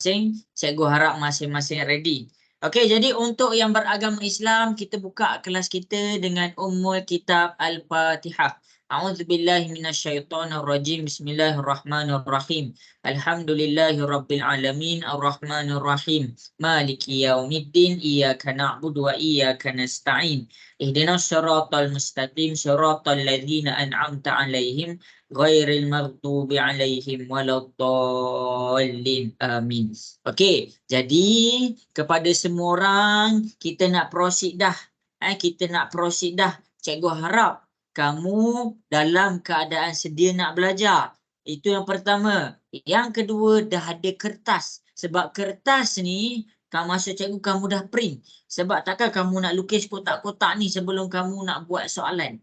masing-masing. Cikgu harap masing-masing ready. Okey, jadi untuk yang beragama Islam, kita buka kelas kita dengan Ummul Kitab Al-Fatihah. A'udzubillahi minasyaitonirrajim. Bismillahirrahmanirrahim. Alhamdulillahirabbil alamin, arrahmanirrahim. Maliki yaumiddin, iyyaka na'budu wa iyyaka nasta'in. Ihdinas siratal mustaqim, siratal ladzina an'amta 'alaihim ghairil maghdubi 'alaihim waladdallin. Amin. Okey, jadi kepada semua orang kita nak proceed dah. Kita nak proceed dah. Cikgu harap kamu dalam keadaan sedia nak belajar. Itu yang pertama. Yang kedua, dah ada kertas. Sebab kertas ni, masa cikgu kamu dah print. Sebab takkan kamu nak lukis kotak-kotak ni sebelum kamu nak buat soalan.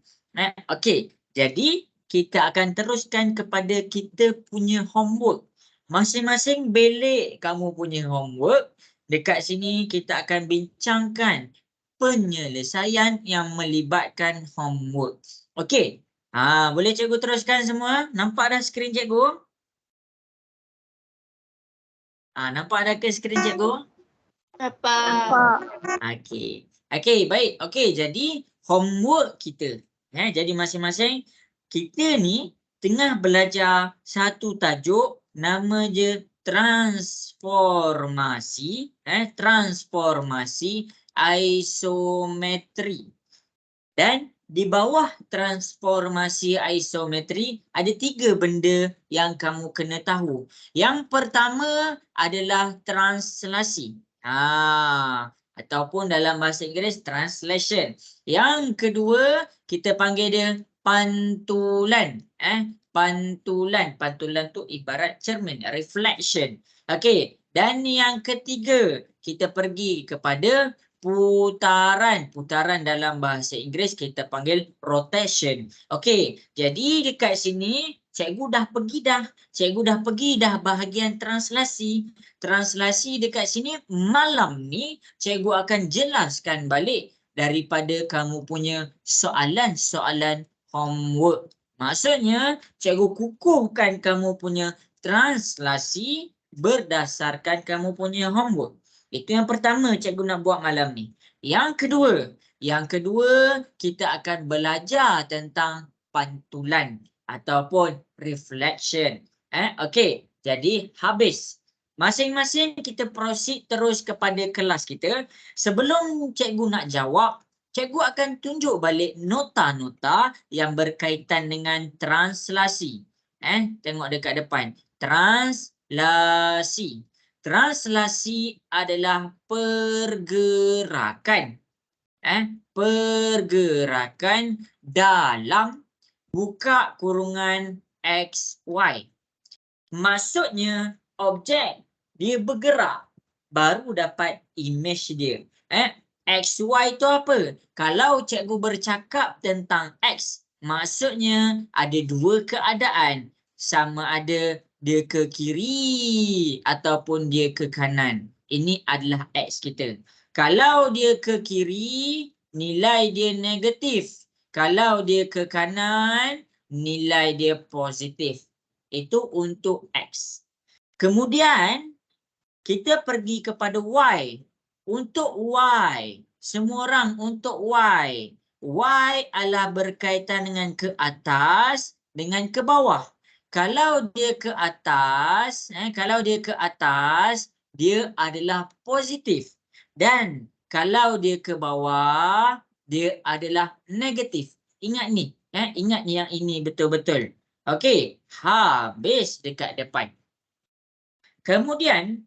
Okey, jadi kita akan teruskan kepada kita punya homework. Masing-masing belik kamu punya homework. Dekat sini kita akan bincangkan penyelesaian yang melibatkan homework. Okey. Boleh cikgu teruskan semua? Nampak dah skrin cikgu? Nampak dah ke skrin cikgu? Nampak. Okey. Okey, baik. Okey, jadi homework kita. Jadi masing-masing kita ni tengah belajar satu tajuk, nama je transformasi, transformasi isometri. Dan di bawah transformasi isometri ada 3 benda yang kamu kena tahu. Yang pertama adalah translasi. Ataupun dalam bahasa Inggeris translation. Yang kedua kita panggil dia pantulan. Pantulan. Pantulan tu ibarat cermin, reflection. Okey, dan yang ketiga kita pergi kepada putaran. Putaran dalam bahasa Inggeris kita panggil rotation. Okey, jadi dekat sini cikgu dah pergi dah bahagian translasi. Translasi dekat sini malam ni cikgu akan jelaskan balik daripada kamu punya soalan-soalan homework. Maksudnya cikgu kukuhkan kamu punya translasi berdasarkan kamu punya homework. Itu yang pertama cikgu nak buat malam ni. Yang kedua kita akan belajar tentang pantulan ataupun reflection. Okey, jadi habis. Masing-masing kita proceed terus kepada kelas kita. Sebelum cikgu nak jawab, cikgu akan tunjuk balik nota-nota yang berkaitan dengan translasi. Tengok dekat depan. Translasi. Translasi adalah pergerakan. Pergerakan dalam buka kurungan XY. Maksudnya objek dia bergerak baru dapat image dia. XY tu apa? Kalau cikgu bercakap tentang X, maksudnya ada 2 keadaan. Sama ada dia ke kiri ataupun dia ke kanan. Ini adalah X kita. Kalau dia ke kiri, nilai dia negatif. Kalau dia ke kanan, nilai dia positif. Itu untuk X. Kemudian, kita pergi kepada Y. Untuk Y, semua orang untuk Y. Y adalah berkaitan dengan ke atas dengan ke bawah. Kalau dia ke atas, dia adalah positif. Dan kalau dia ke bawah, dia adalah negatif. Ingat ni, ingat ni yang ini betul-betul. Okey, habis dekat depan. Kemudian,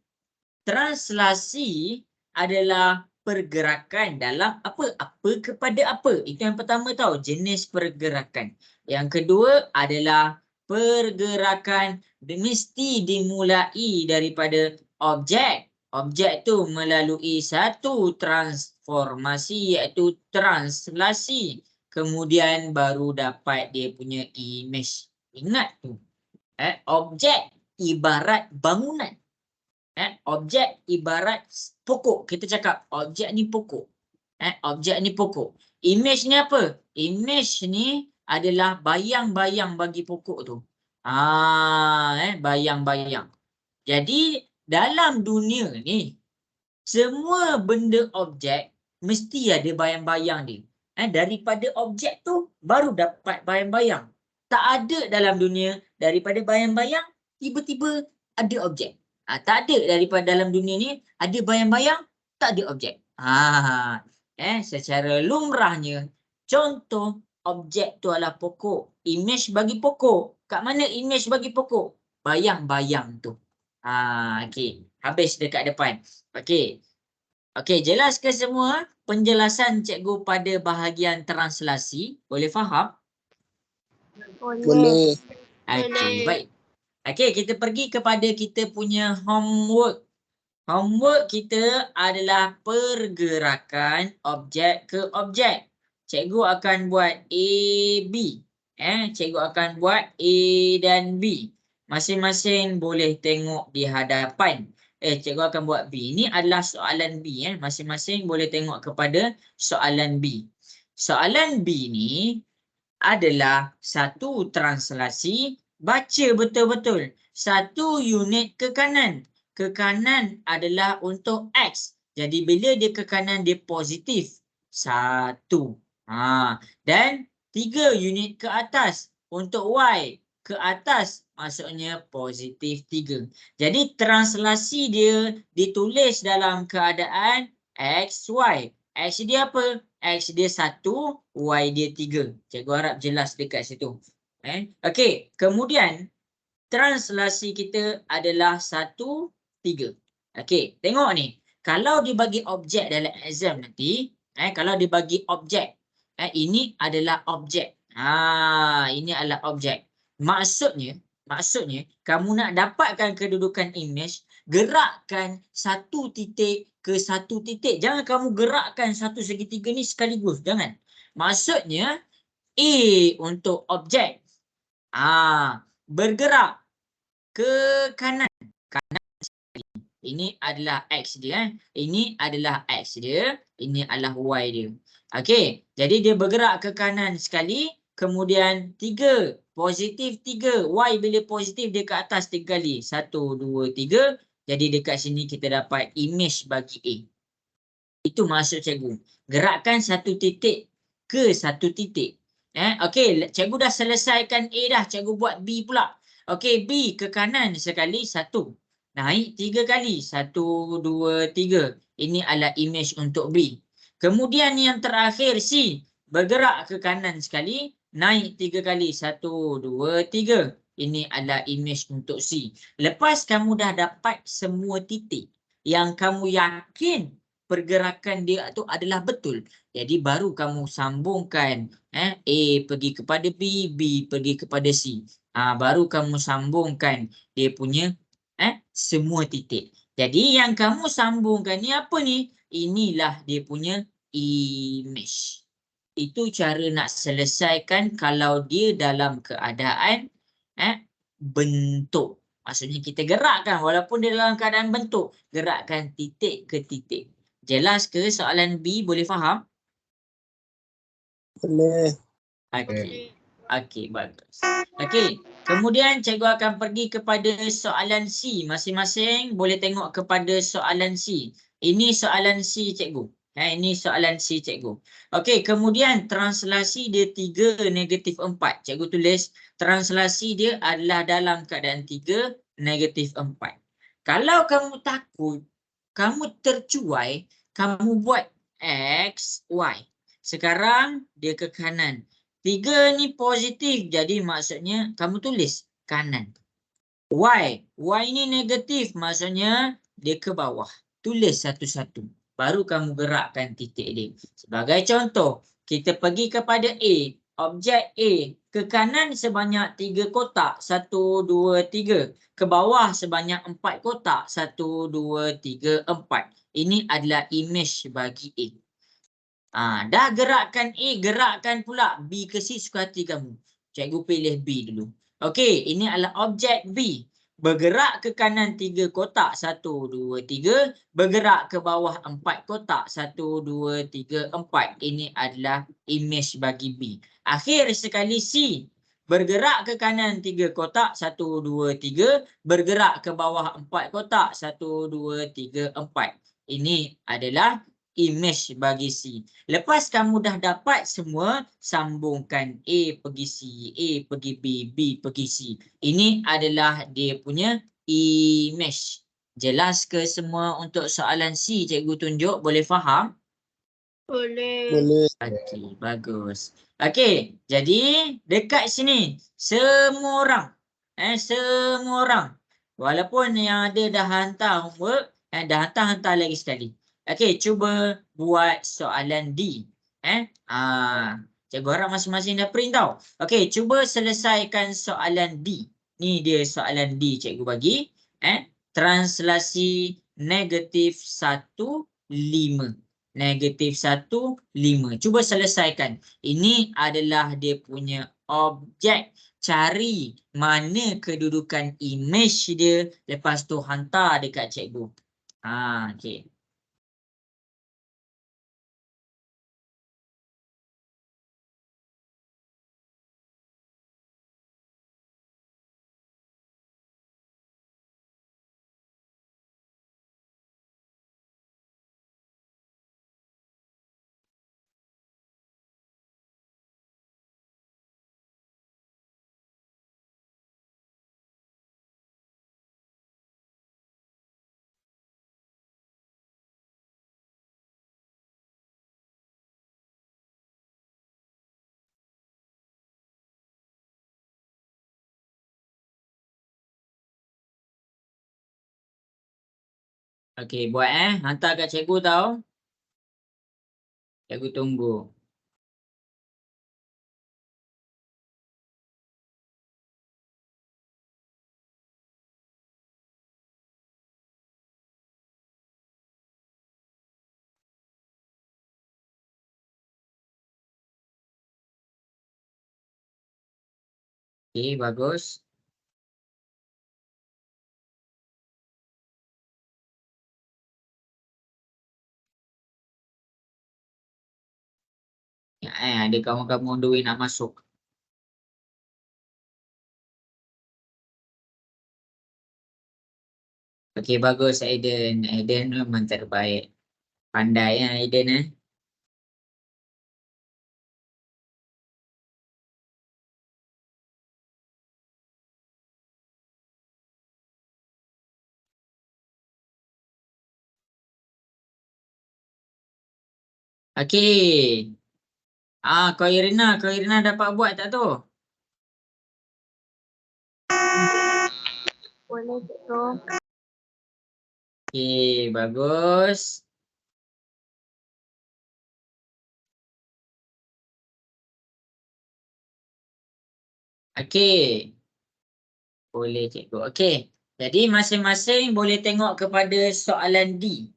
translasi adalah pergerakan dalam apa? Apa kepada apa. Itu yang pertama tahu, jenis pergerakan. Yang kedua adalah pergerakan mesti dimulai daripada objek. Objek tu melalui satu transformasi iaitu translasi. Kemudian baru dapat dia punya image. Ingat tu. Objek ibarat bangunan. Objek ibarat pokok. Kita cakap objek ni pokok. Objek ni pokok. Image ni apa? Image ni adalah bayang-bayang bagi pokok tu. Bayang-bayang. Jadi dalam dunia ni, semua benda objek mesti ada bayang-bayang dia. Daripada objek tu baru dapat bayang-bayang. Tak ada dalam dunia daripada bayang-bayang tiba-tiba ada objek. Tak ada daripada dalam dunia ni ada bayang-bayang tak ada objek. Secara lumrahnya contoh objek tu adalah pokok. Image bagi pokok. Kat mana image bagi pokok? Bayang-bayang tu. Okey. Habis dekat depan. Okey. Okey, jelas ke semua penjelasan cikgu pada bahagian translasi? Boleh faham? Boleh. Okey, Boleh. baik. Okey, kita pergi kepada kita punya homework. Homework kita adalah pergerakan objek ke objek. Cikgu akan buat A, B. Cikgu akan buat A dan B. Masing-masing boleh tengok di hadapan. Cikgu akan buat B. Ini adalah soalan B. Masing-masing boleh tengok kepada soalan B. Soalan B ni adalah satu translasi baca betul-betul. Satu unit ke kanan. Ke kanan adalah untuk X. Jadi bila dia ke kanan dia positif. 1. Dan 3 unit ke atas. Untuk Y ke atas maksudnya positif 3. Jadi translasi dia ditulis dalam keadaan X, Y. X dia apa? X dia 1, Y dia 3. Cikgu harap jelas dekat situ. Okey, kemudian translasi kita adalah 1, 3. Okey, tengok ni. Kalau dibagi objek dalam exam nanti, kalau dibagi objek, ini adalah objek. Ini adalah objek. Maksudnya kamu nak dapatkan kedudukan image, gerakkan satu titik ke satu titik. Jangan kamu gerakkan satu segitiga ni sekaligus. Jangan. Maksudnya A untuk objek. Bergerak ke kanan. Ini adalah X dia. Ini adalah X dia. Ini adalah Y dia. Okey. Jadi dia bergerak ke kanan sekali. Kemudian 3. Positif 3. Y bila positif dia ke atas 3 kali. 1, 2, 3. Jadi dekat sini kita dapat image bagi A. Itu maksud cikgu. Gerakkan satu titik ke satu titik. Okey. Cikgu dah selesaikan A dah. Cikgu buat B pula. Okey. B ke kanan sekali 1. Naik 3 kali. 1, 2, 3. Ini adalah image untuk B. Kemudian yang terakhir C. Bergerak ke kanan sekali. Naik 3 kali. 1, 2, 3. Ini adalah image untuk C. Lepas kamu dah dapat semua titik yang kamu yakin pergerakan dia tu adalah betul. Jadi baru kamu sambungkan. A pergi kepada B. B pergi kepada C. Baru kamu sambungkan dia punya semua titik. Jadi yang kamu sambungkan ni apa ni? Inilah dia punya image. Itu cara nak selesaikan kalau dia dalam keadaan bentuk. Maksudnya kita gerakkan walaupun dia dalam keadaan bentuk. Gerakkan titik ke titik. Jelas ke soalan B? Boleh faham? Boleh. Okey. Okey, bagus. Okey, kemudian cikgu akan pergi kepada soalan C. Masing-masing boleh tengok kepada soalan C. Ini soalan C cikgu. Ini soalan C cikgu. Okey, kemudian translasi dia 3, negatif 4. Cikgu tulis translasi dia adalah dalam keadaan 3, negatif 4. Kalau kamu takut, kamu tercuai, kamu buat X, Y. Sekarang dia ke kanan. 3 ni positif. Jadi maksudnya kamu tulis kanan. Y. Y ni negatif. Maksudnya dia ke bawah. Tulis satu-satu. Baru kamu gerakkan titik dia. Sebagai contoh. Kita pergi kepada A. Objek A. Ke kanan sebanyak 3 kotak. 1, 2, 3. Ke bawah sebanyak 4 kotak. 1, 2, 3, 4. Ini adalah image bagi A. Dah gerakkan A, gerakkan pula B ke C, suka hati kamu. Cikgu pilih B dulu. Okey, ini adalah objek B. Bergerak ke kanan 3 kotak. 1, 2, 3. Bergerak ke bawah 4 kotak. 1, 2, 3, 4. Ini adalah image bagi B. Akhir sekali C. Bergerak ke kanan 3 kotak, 1, 2, 3. Bergerak ke bawah 4 kotak, 1, 2, 3, 4. Ini adalah image bagi C. Lepas kamu dah dapat semua, sambungkan A pergi C, A pergi B, B pergi C. Ini adalah dia punya image. Jelas ke semua untuk soalan C? Cikgu tunjuk, boleh faham? Boleh. Okey, bagus. Okey, jadi dekat sini semua orang, semua orang, walaupun yang ada dah hantar homework, dah hantar lagi sekali. Okey, cuba buat soalan D. Cikgu harap masing-masing dah print tau. Okey, cuba selesaikan soalan D. Ni dia soalan D cikgu bagi. Translasi negatif 1, 5. Negatif 1, 5. Cuba selesaikan. Ini adalah dia punya objek. Cari mana kedudukan image dia. Lepas tu hantar dekat cikgu. Okey. Okey, buat hantar kat cikgu tau. Cikgu tunggu. Okey, bagus. Ada kamu-kamu on the way nak masuk. Okey, bagus Aiden. Aiden memang terbaik. Pandai Aiden Okey. Kau Irina dapat buat tak tu? Boleh cikgu. Okey, bagus. Okey. Boleh cikgu. Okey. Jadi masing-masing boleh tengok kepada soalan D.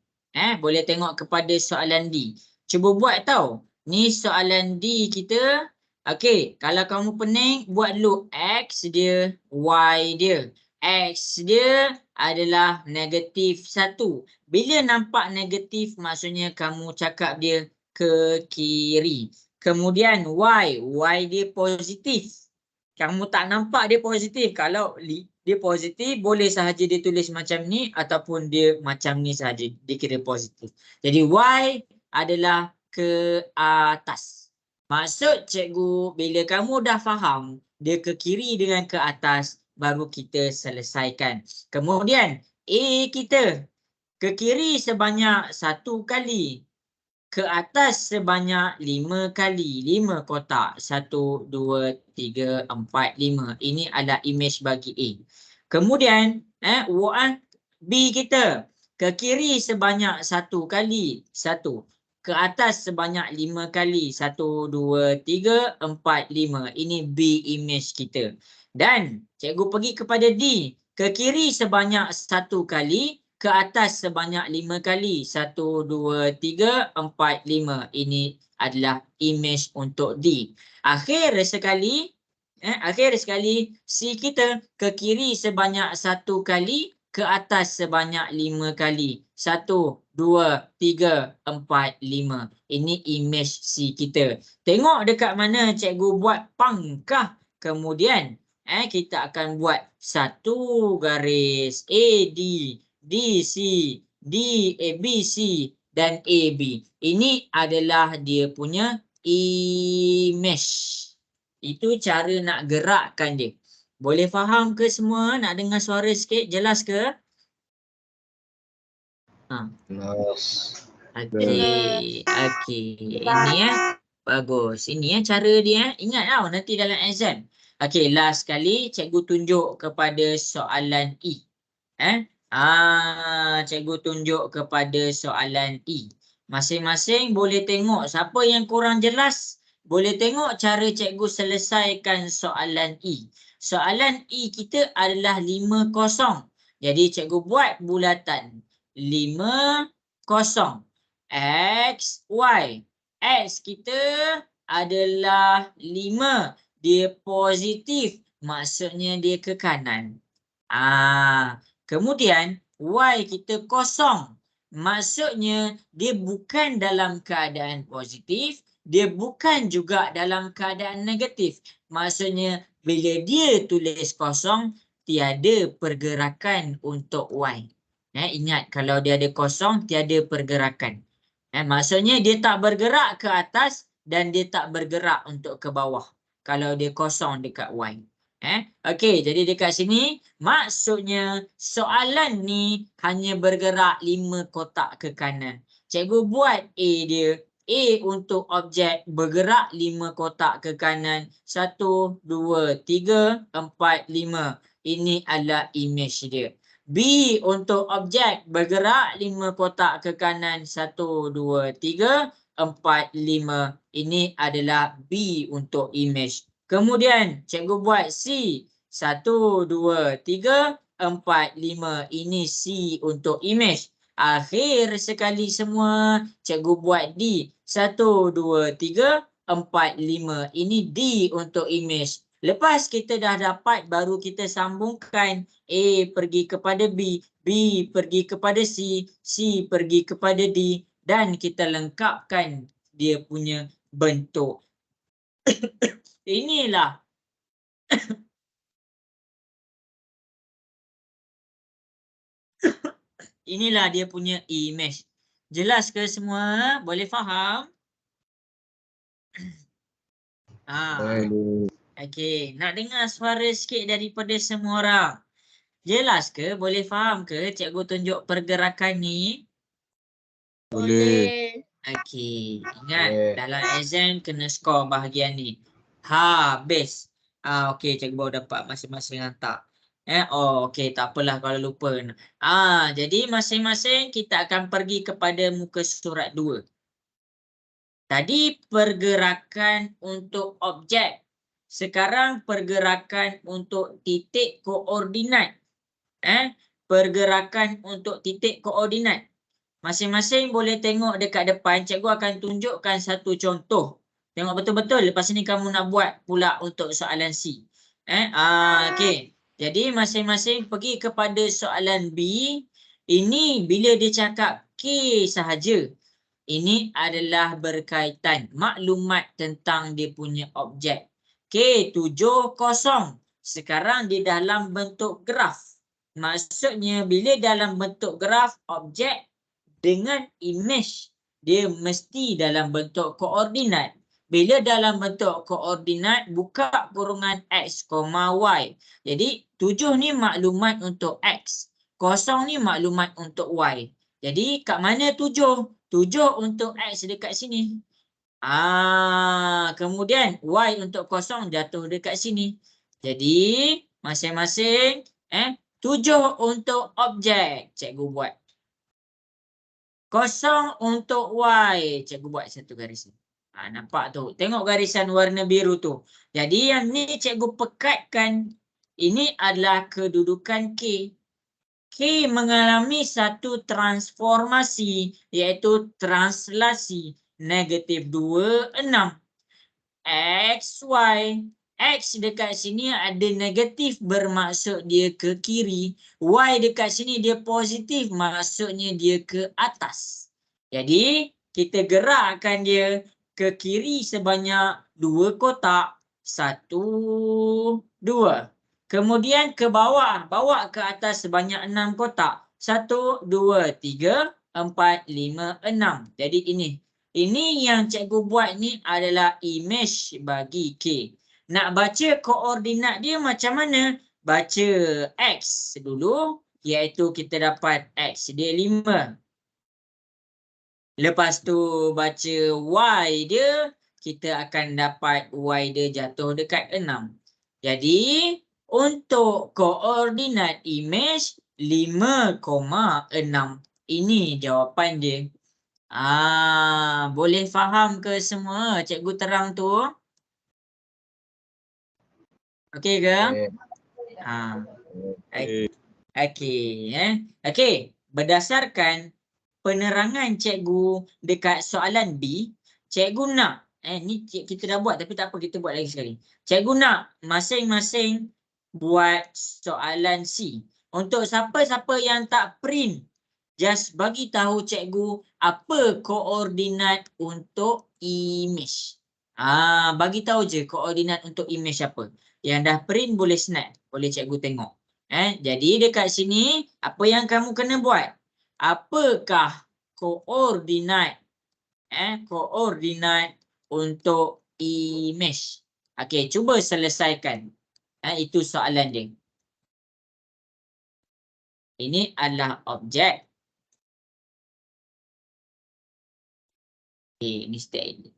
Boleh tengok kepada soalan D. Cuba buat tau. Ni soalan D kita. Okey, kalau kamu pening buat dulu X dia, Y dia. X dia adalah negatif 1. Bila nampak negatif maksudnya kamu cakap dia ke kiri. Kemudian Y dia positif. Kamu tak nampak dia positif. Kalau dia positif, boleh sahaja dia tulis macam ni ataupun dia macam ni sahaja. Dia kira positif. Jadi Y adalah ke atas. Maksud cikgu, bila kamu dah faham dia ke kiri dengan ke atas, baru kita selesaikan. Kemudian A kita ke kiri sebanyak 1 kali. Ke atas sebanyak 5 kali. 5 kotak. 1, 2, 3, 4, 5. Ini adalah image bagi A. Kemudian B kita ke kiri sebanyak 1 kali. 1. Ke atas sebanyak 5 kali. 1, 2, 3, 4, 5. Ini B image kita. Dan cikgu pergi kepada D. Ke kiri sebanyak 1 kali. Ke atas sebanyak 5 kali. 1, 2, 3, 4, 5. Ini adalah image untuk D. Akhir sekali C kita ke kiri sebanyak 1 kali. Ke atas sebanyak 5 kali. 1, 2, 3, 4, 5. Ini image C kita. Tengok dekat mana cikgu buat pangkah Kemudian kita akan buat satu garis AD, DC, ABC dan AB. Ini adalah dia punya image. Itu cara nak gerakkan dia. Boleh faham ke semua? Nak dengar suara sikit? Jelas ke? Jelas. Okey. Ini bagus. Ini cara dia. Ingat tau nanti dalam exam. Okey, last sekali cikgu tunjuk kepada soalan E. Cikgu tunjuk kepada soalan E. Masing-masing boleh tengok siapa yang kurang jelas. Boleh tengok cara cikgu selesaikan soalan E. Soalan E kita adalah 5 kosong. Jadi cikgu buat bulatan 5 kosong. X, Y. X kita adalah 5. Dia positif. Maksudnya dia ke kanan. Kemudian Y kita kosong. Maksudnya dia bukan dalam keadaan positif. Dia bukan juga dalam keadaan negatif. Maksudnya bila dia tulis kosong, tiada pergerakan untuk Y. Ingat kalau dia ada kosong, tiada pergerakan. Maksudnya dia tak bergerak ke atas dan dia tak bergerak untuk ke bawah. Kalau dia kosong dekat Y. Okey, jadi dekat sini maksudnya soalan ni hanya bergerak 5 kotak ke kanan. Cikgu buat A dia. A untuk objek bergerak 5 kotak ke kanan. 1, 2, 3, 4, 5. Ini adalah image dia. B untuk objek bergerak 5 kotak ke kanan. 1, 2, 3, 4, 5. Ini adalah B untuk image. Kemudian cikgu buat C. 1, 2, 3, 4, 5. Ini C untuk image. Akhir sekali semua cikgu buat D. 1, 2, 3, 4, 5. Ini D untuk image. Lepas kita dah dapat baru kita sambungkan. A pergi kepada B. B pergi kepada C. C pergi kepada D. Dan kita lengkapkan dia punya bentuk. Inilah inilah dia punya image. Jelas ke semua? Boleh faham? Okey, nak dengar suara sikit daripada semua orang. Jelas ke? Boleh faham ke cikgu tunjuk pergerakan ni? Boleh. Okey, ingat dalam exam kena skor bahagian ni. Habis. Okey, cikgu baru dapat masing-masing hantar. Okey, tak apalah kalau lupa. Jadi masing-masing kita akan pergi kepada muka surat 2. Tadi pergerakan untuk objek. Sekarang pergerakan untuk titik koordinat. Pergerakan untuk titik koordinat. Masing-masing boleh tengok dekat depan. Cikgu akan tunjukkan satu contoh. Tengok betul-betul. Lepas ni kamu nak buat pula untuk soalan C. Okey. Jadi masing-masing pergi kepada soalan B. Ini bila dia cakap K sahaja. Ini adalah berkaitan maklumat tentang dia punya objek. K70. Sekarang di dalam bentuk graf. Maksudnya bila dalam bentuk graf objek dengan image dia mesti dalam bentuk koordinat. Bila dalam bentuk koordinat buka kurungan X, Y. Jadi 7 ni maklumat untuk X. 0 ni maklumat untuk Y. Jadi kat mana 7? 7 untuk X dekat sini. Kemudian Y untuk 0 jatuh dekat sini. Jadi masing-masing 7 untuk objek. Cikgu buat. 0 untuk Y. Cikgu buat satu garis. Nampak tu. Tengok garisan warna biru tu. Jadi yang ni cikgu pekatkan. Ini adalah kedudukan K. K mengalami satu transformasi iaitu translasi -2, 6. X, Y. X dekat sini ada negatif bermaksud dia ke kiri. Y dekat sini dia positif maksudnya dia ke atas. Jadi kita gerakkan dia ke kiri sebanyak 2 kotak. 1, 2. Kemudian ke bawah, bawa ke atas sebanyak 6 kotak. 1, 2, 3, 4, 5, 6. Jadi ini. Ini yang cikgu buat ni adalah image bagi K. Nak baca koordinat dia macam mana? Baca X dulu, iaitu kita dapat X dia 5. Lepas tu baca Y dia, kita akan dapat Y dia jatuh dekat 6. Jadi untuk koordinat image 5,6. Ini jawapan dia. Boleh faham ke semua cikgu terang tu? Okey ke? Okey. Berdasarkan penerangan cikgu dekat soalan B, cikgu nak ni kita dah buat tapi tak apa, kita buat lagi sekali. Cikgu nak masing-masing buat soalan C. Untuk siapa-siapa yang tak print, just bagi tahu cikgu apa koordinat untuk image. Bagi tahu je koordinat untuk image apa. Yang dah print boleh snap, boleh cikgu tengok. Jadi dekat sini apa yang kamu kena buat? Apakah koordinat koordinat untuk image? Okey, cuba selesaikan. Itu soalan dia. Ini adalah objek. Okey, ini step ini.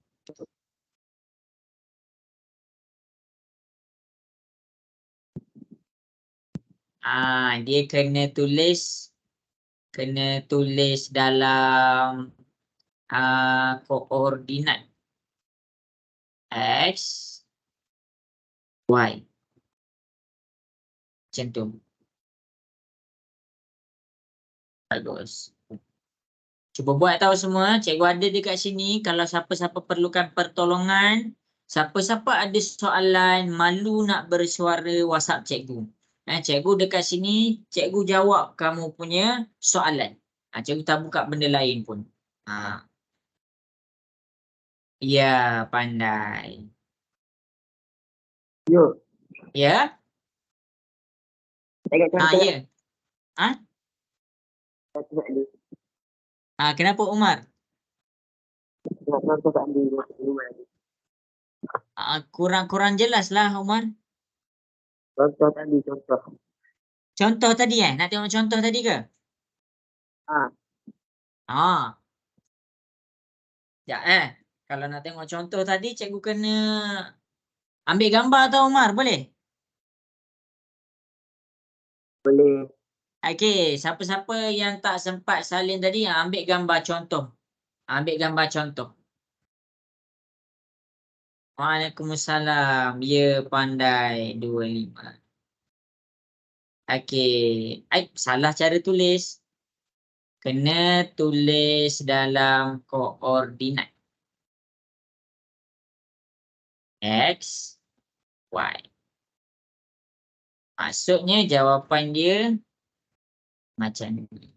Dia kena tulis dalam koordinat X, Y. Macam tu. Bagus. Cuba buat tahu semua. Cikgu ada dekat sini. Kalau siapa-siapa perlukan pertolongan, siapa-siapa ada soalan, malu nak bersuara, WhatsApp cikgu. Cikgu dekat sini, cikgu jawab kamu punya soalan. Cikgu tak buka benda lain pun. Ya, pandai. Yo, Ya? saya kat contoh. Ya. Kenapa Umar? Contoh kat Andi. Kurang jelas lah Umar. Contoh tadi, contoh. Contoh tadi nak tengok contoh tadi ke? Sekejap Kalau nak tengok contoh tadi, cikgu kena ambil gambar tau Umar, boleh? Boleh. Okey, siapa-siapa yang tak sempat salin tadi, ambil gambar contoh. Ambil gambar contoh. Waalaikumsalam. Ya, pandai 25. Okey. Salah cara tulis. Kena tulis dalam koordinat. X, Y. Maksudnya jawapan dia macam ni.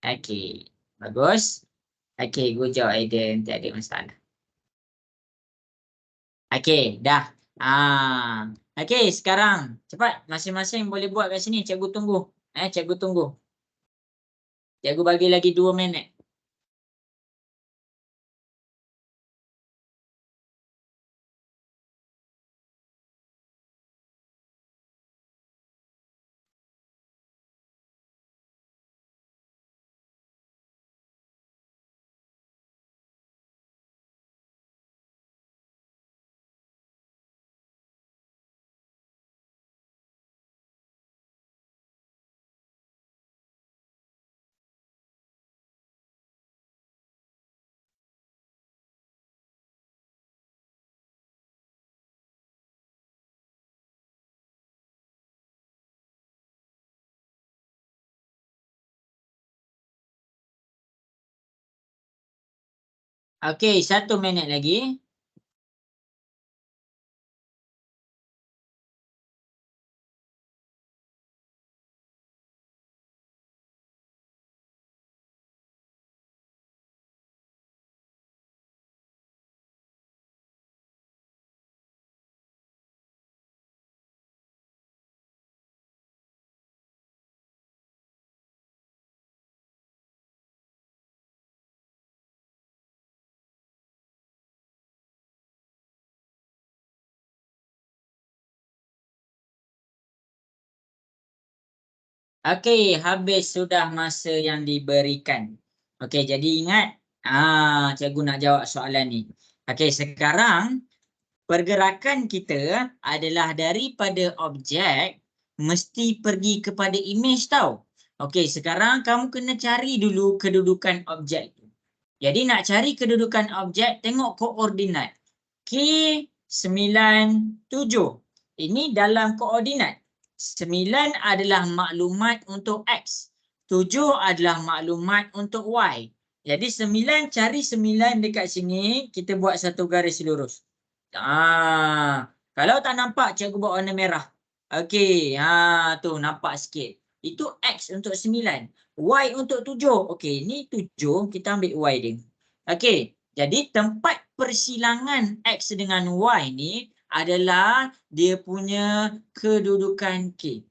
Okey. Bagus. Okey, good job Aiden. Tak ada masalah. Okey, dah. Okey, sekarang cepat masing-masing boleh buat kat sini. Cikgu tunggu. Cikgu tunggu. Cikgu bagi lagi 2 minit. Okey, 1 minit lagi. Okey, habis sudah masa yang diberikan. Okey, jadi ingat, cikgu nak jawab soalan ni. Okey, sekarang pergerakan kita adalah daripada objek mesti pergi kepada image tau. Okey, sekarang kamu kena cari dulu kedudukan objek tu. Jadi nak cari kedudukan objek, tengok koordinat. K97. Ini dalam koordinat. 9 adalah maklumat untuk X. 7 adalah maklumat untuk Y. Jadi 9, cari 9 dekat sini. Kita buat satu garis lurus. Kalau tak nampak, cikgu buat warna merah. Okey, tu nampak sikit. Itu X untuk 9. Y untuk 7. Okey, ni 7, kita ambil Y dia. Okey, jadi tempat persilangan X dengan Y ni adalah dia punya kedudukan K.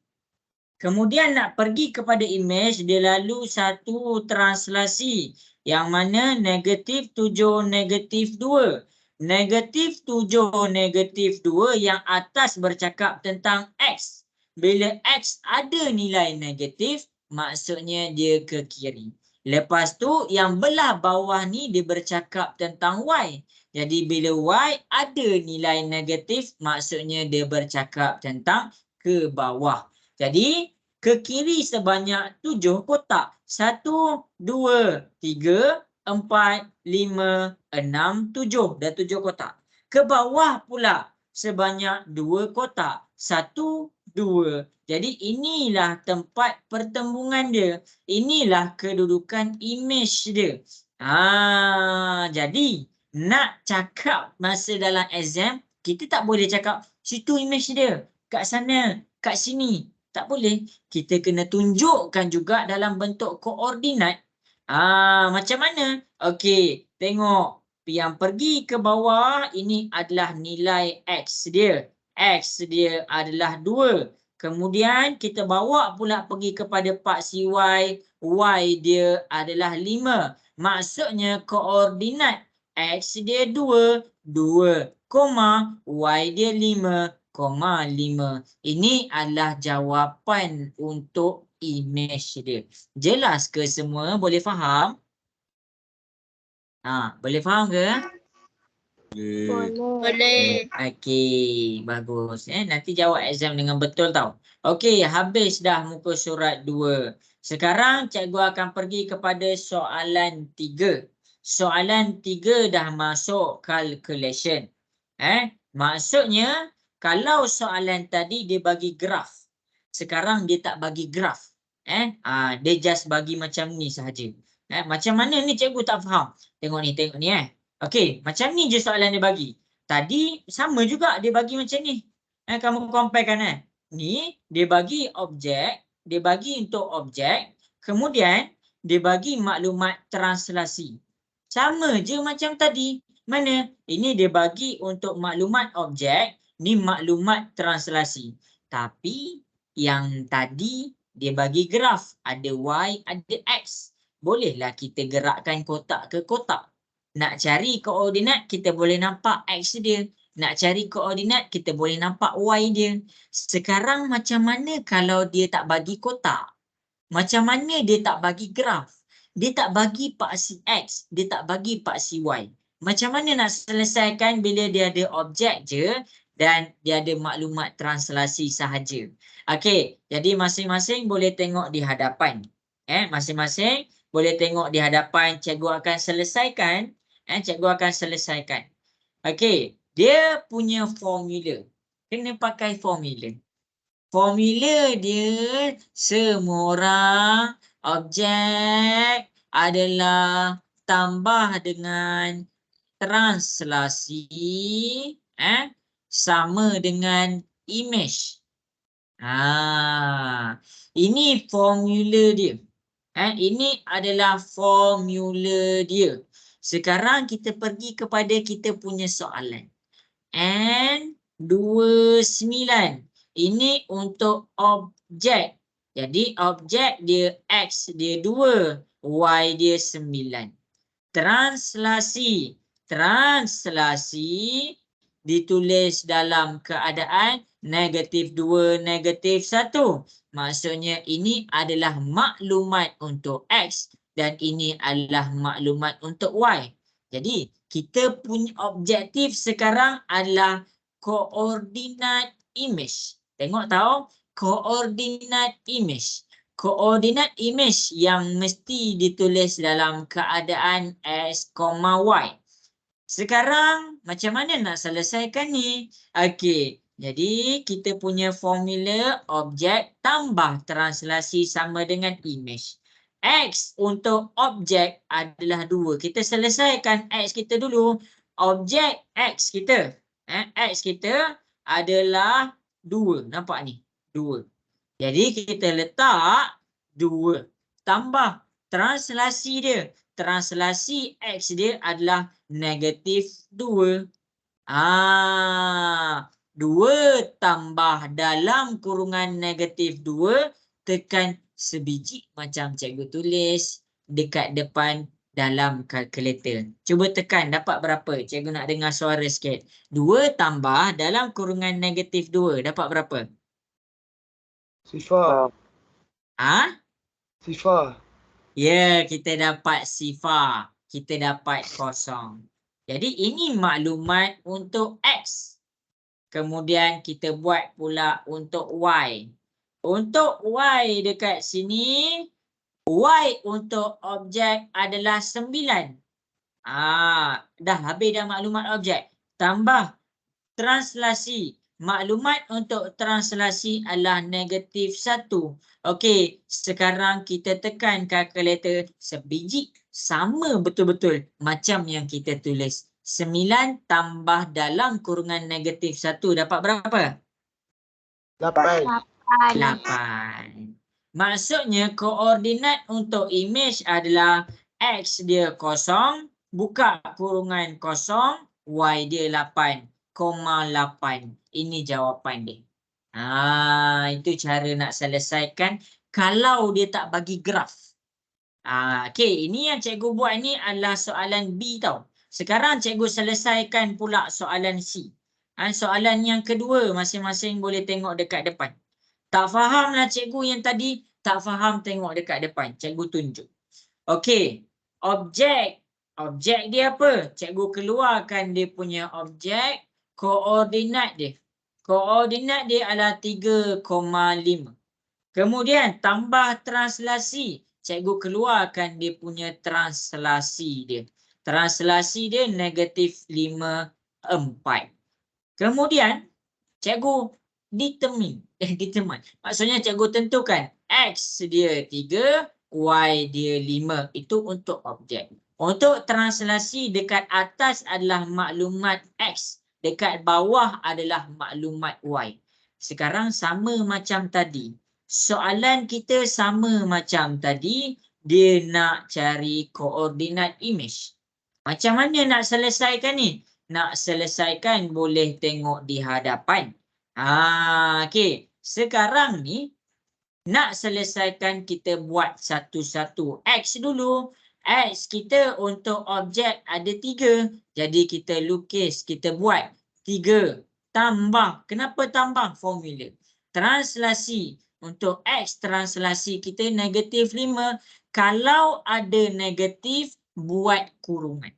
Kemudian nak pergi kepada image, dia lalu satu translasi yang mana -7, -2. -7, -2 yang atas bercakap tentang X. Bila X ada nilai negatif, maksudnya dia ke kiri. Lepas tu yang belah bawah ni dia bercakap tentang Y. Jadi bila Y ada nilai negatif, maksudnya dia bercakap tentang ke bawah. Jadi ke kiri sebanyak 7 kotak. 1, 2, 3, 4, 5, 6, 7. Dah 7 kotak. Ke bawah pula sebanyak 2 kotak. 1, 2. Jadi inilah tempat pertembungan dia. Inilah kedudukan image dia. Jadi nak cakap masa dalam exam, kita tak boleh cakap situ image dia, kat sana, kat sini. Tak boleh. Kita kena tunjukkan juga dalam bentuk koordinat. Macam mana? Okey, tengok. Yang pergi ke bawah, ini adalah nilai X dia. X dia adalah 2. Kemudian kita bawa pula pergi kepada paksi Y. Y dia adalah 5. Maksudnya koordinat X dia 2, 2, Y dia 5, 5. Ini adalah jawapan untuk image dia. Jelas ke semua? Boleh faham? Boleh faham ke? Boleh. Okey, bagus. Nanti jawab exam dengan betul tau. Okey, habis dah muka surat 2. Sekarang cikgu akan pergi kepada soalan 3. Soalan 3 dah masuk calculation. Maksudnya kalau soalan tadi dia bagi graf. Sekarang dia tak bagi graf. Dia just bagi macam ni sahaja. Macam mana ni cikgu tak faham? Tengok ni, Okey, macam ni je soalan dia bagi. Tadi sama juga dia bagi macam ni. Kamu comparekan Ni dia bagi objek, dia bagi untuk objek, kemudian dia bagi maklumat translasi. Sama je macam tadi. Mana? Ini dia bagi untuk maklumat objek, ni maklumat translasi. Tapi yang tadi dia bagi graf, ada Y, ada X. Bolehlah kita gerakkan kotak ke kotak. Nak cari koordinat, kita boleh nampak X dia. Nak cari koordinat, kita boleh nampak Y dia. Sekarang macam mana kalau dia tak bagi kotak? Macam mana dia tak bagi graf? Dia tak bagi paksi X, dia tak bagi paksi Y. Macam mana nak selesaikan bila dia ada objek je dan dia ada maklumat translasi sahaja? Okey, jadi masing-masing boleh tengok di hadapan. Masing-masing boleh tengok di hadapan. Cikgu akan selesaikan. Okey, dia punya formula. Kena pakai formula. Formula dia semua orang objek adalah tambah dengan translasi sama dengan image. Ini formula dia. Ini adalah formula dia. Sekarang kita pergi kepada kita punya soalan. N29. Ini untuk objek. Jadi objek dia X dia 2, Y dia 9. Translasi. Translasi ditulis dalam keadaan -2, -1. Maksudnya ini adalah maklumat untuk X dan ini adalah maklumat untuk Y. Jadi kita punya objektif sekarang adalah koordinat image. Tengok tahu, koordinat image. Koordinat image yang mesti ditulis dalam keadaan X, Y. Sekarang macam mana nak selesaikan ni? Okey, jadi kita punya formula objek tambah translasi sama dengan image. X untuk objek adalah 2. Kita selesaikan X kita dulu. Objek X kita. X kita adalah 2. Nampak ni? 2. Jadi kita letak 2 tambah translasi dia. Translasi X dia adalah -2. 2 tambah dalam kurungan -2 tekan sebiji macam cikgu tulis dekat depan dalam kalkulator. Cuba tekan dapat berapa? Cikgu nak dengar suara sikit. 2 tambah dalam kurungan -2 dapat berapa? Sifar. Sifar. Ya, kita dapat sifar. Kita dapat kosong. Jadi ini maklumat untuk X. Kemudian kita buat pula untuk Y. Untuk Y dekat sini, Y untuk objek adalah 9. Dah habis dah maklumat objek. Tambah translasi. Maklumat untuk translasi adalah -1. Okey, sekarang kita tekan kalkulator sebiji sama betul-betul macam yang kita tulis. 9 tambah dalam kurungan -1 dapat berapa? 8. 8. Maksudnya koordinat untuk image adalah X dia 0, buka kurungan 0, Y dia 8,8. Ini jawapan dia. Itu cara nak selesaikan kalau dia tak bagi graf. Okey, ini yang cikgu buat ni adalah soalan B tau. Sekarang cikgu selesaikan pula soalan C. Soalan yang kedua masing-masing boleh tengok dekat depan. Tak faham lah cikgu yang tadi, tak faham tengok dekat depan. Cikgu tunjuk. Okey, objek. Objek dia apa? Cikgu keluarkan dia punya objek, koordinat dia. Koordinat dia adalah 3,5. Kemudian tambah translasi. Cikgu keluarkan dia punya translasi dia. Translasi dia -5, 4. Kemudian cikgu determine. Maksudnya cikgu tentukan X dia 3, Y dia 5. Itu untuk objek. Untuk translasi dekat atas adalah maklumat X. Dekat bawah adalah maklumat Y. Sekarang sama macam tadi. Soalan kita sama macam tadi. Dia nak cari koordinat image. Macam mana nak selesaikan ni? Nak selesaikan boleh tengok di hadapan. Okey. Sekarang ni nak selesaikan kita buat satu-satu. X dulu. X kita untuk objek ada 3. Jadi kita lukis, kita buat 3 tambah. Kenapa tambah? Formula. Translasi. Untuk X translasi kita -5. Kalau ada negatif, buat kurungan.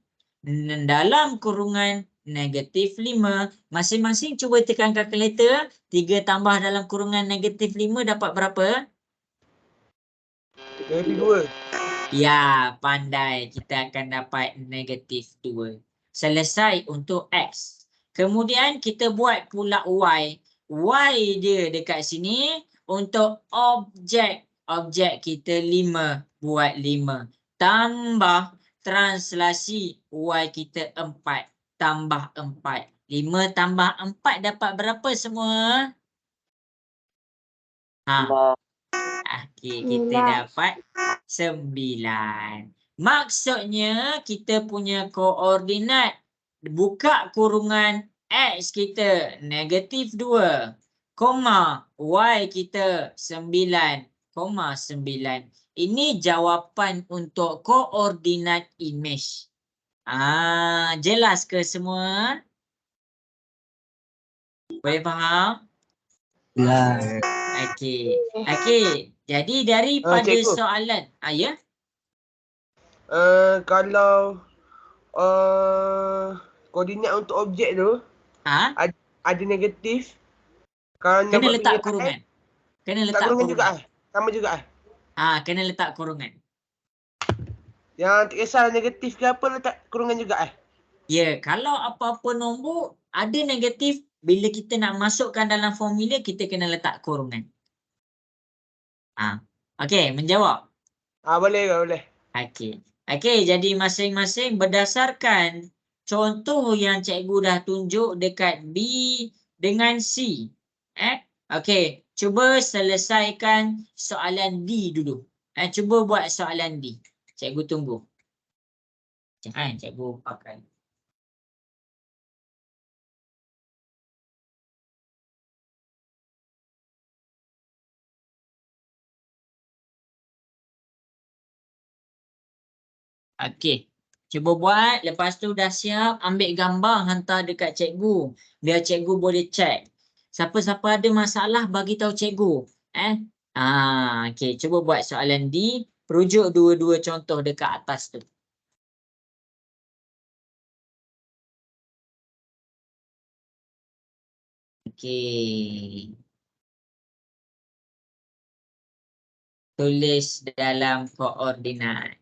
Dalam kurungan -5. Masing-masing cuba tekan kalkulator. 3 tambah dalam kurungan -5 dapat berapa? 32. Ya, pandai. Kita akan dapat -2. Selesai untuk X. Kemudian kita buat pula Y. Y dia dekat sini untuk objek. Objek kita 5. Buat 5. Tambah translasi Y kita 4. Tambah 4. 5 tambah 4 dapat berapa semua? Okey, kita dapat 9. Maksudnya kita punya koordinat buka kurungan X kita -2, Y kita 9,9. Ini jawapan untuk koordinat image. Jelas ke semua? Boleh faham? Ya. Okey. Okey. Jadi daripada Cikgu. soalan, ya? Kalau koordinat untuk objek tu Ha? ada negatif. Kalau nak Kena buat letak penyimpanan, kurungan. Kena letak letak kurungan juga kurungan. Sama juga Kena letak kurungan. Yang tak kisah negatif ke apa, letak kurungan juga Ya, kalau apa-apa nombor ada negatif, bila kita nak masukkan dalam formula, kita kena letak kurungan. Okey, menjawab. Boleh. Okey. Okey, jadi masing-masing berdasarkan contoh yang cikgu dah tunjuk dekat B dengan C. Okey, cuba selesaikan soalan D dulu. Cuba buat soalan D. Cikgu tunggu. Jangan cikgu pakai. Okey. Cuba buat. Lepas tu dah siap, ambil gambar hantar dekat cikgu. Biar cikgu boleh check. Siapa-siapa ada masalah bagi tahu cikgu. Okey, cuba buat soalan D. Perujuk dua-dua contoh dekat atas tu. Okey. Tulis dalam koordinat.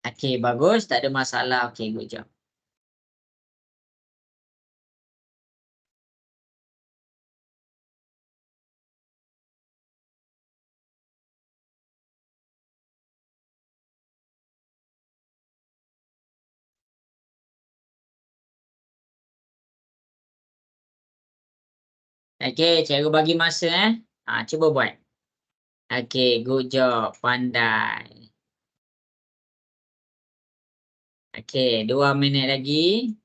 Okey, bagus. Tak ada masalah. Okey, good job. Okey, cikgu bagi masa cuba buat. Okey, good job. Pandai. Okey, 2 minit lagi.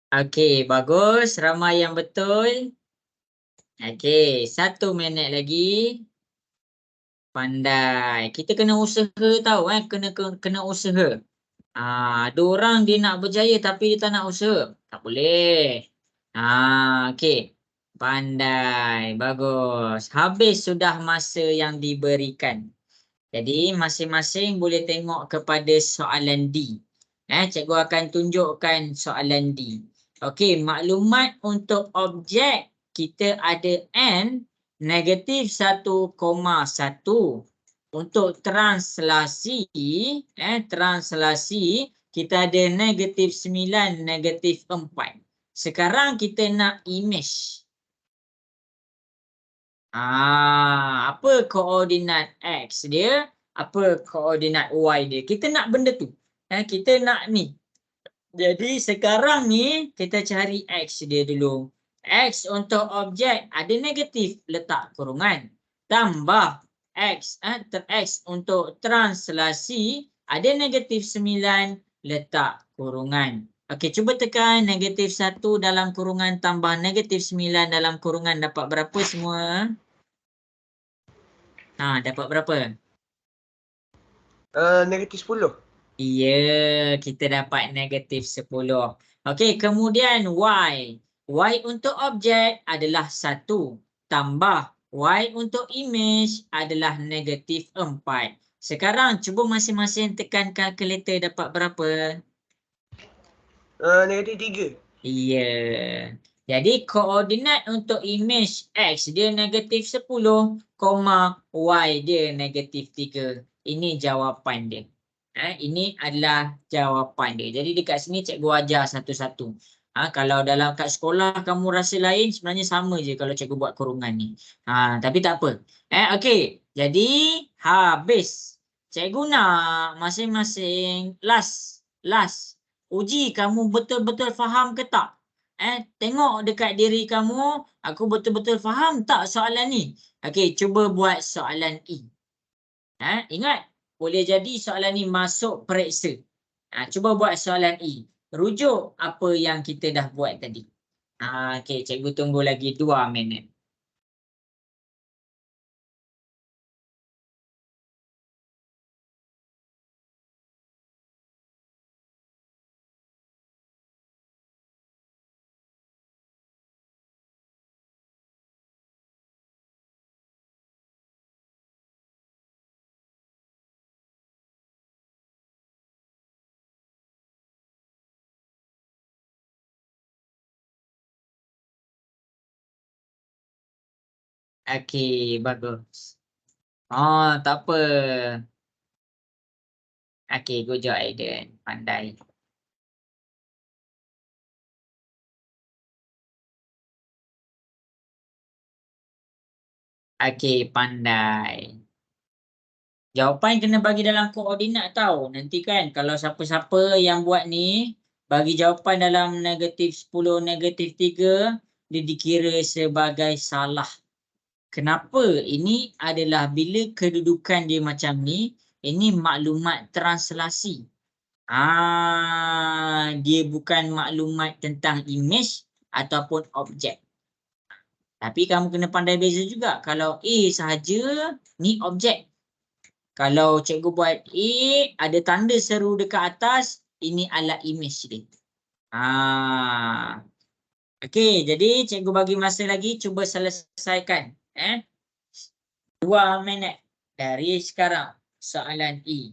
Okey, bagus. Ramai yang betul. Okey, 1 minit lagi. Pandai. Kita kena usaha tahu kena usaha. Ada orang dia nak berjaya tapi dia tak nak usaha. Tak boleh. Okey. Pandai. Bagus. Habis sudah masa yang diberikan. Jadi masing-masing boleh tengok kepada soalan D. Cikgu akan tunjukkan soalan D. Okey, maklumat untuk objek kita ada N negatif 1,1. Untuk translasi, translasi kita ada negatif 9, negatif 4. Sekarang kita nak image. Apa koordinat X dia? Apa koordinat Y dia? Kita nak benda tu. Kita nak ni. Jadi sekarang ni kita cari X dia dulu. X untuk objek ada negatif, letak kurungan. Tambah X, X untuk translasi ada negatif 9, letak kurungan. Okey, cuba tekan negatif 1 dalam kurungan tambah negatif 9 dalam kurungan dapat berapa semua? Dapat berapa? Negatif 10. Ya, kita dapat negatif 10. Okey, kemudian Y. Y untuk objek adalah 1 tambah Y untuk image adalah negatif 4. Sekarang cuba masing-masing tekan kalkulator dapat berapa? Negatif 3. Ya. Jadi koordinat untuk image X dia negatif 10, Y dia negatif 3. Ini jawapan dia. Ini adalah jawapan dia. Jadi dekat sini cikgu ajar satu-satu. Kalau dalam kat sekolah kamu rasa lain, sebenarnya sama je kalau cikgu buat kurungan ni. Tapi tak apa. Okey. Jadi habis. Cikgu nak masing-masing last. Uji kamu betul-betul faham ke tak? Tengok dekat diri kamu, aku betul-betul faham tak soalan ni? Okey, cuba buat soalan E. Ingat, boleh jadi soalan ni masuk periksa. Cuba buat soalan E. Rujuk apa yang kita dah buat tadi. Okey, cikgu tunggu lagi 2 minit. Okey, bagus. Tak apa. Okey, good job Aiden. Pandai. Okey, pandai. Jawapan kena bagi dalam koordinat tau. Nanti kan kalau siapa-siapa yang buat ni bagi jawapan dalam negatif 10, negatif 3, dia dikira sebagai salah. Kenapa? Ini adalah bila kedudukan dia macam ni, ini maklumat translasi. Dia bukan maklumat tentang image ataupun objek. Tapi kamu kena pandai beza juga. Kalau A sahaja, ni objek. Kalau cikgu buat A, ada tanda seru dekat atas, ini adalah image dia. Okey, jadi cikgu bagi masa lagi, cuba selesaikan. 2 minit dari sekarang, soalan E.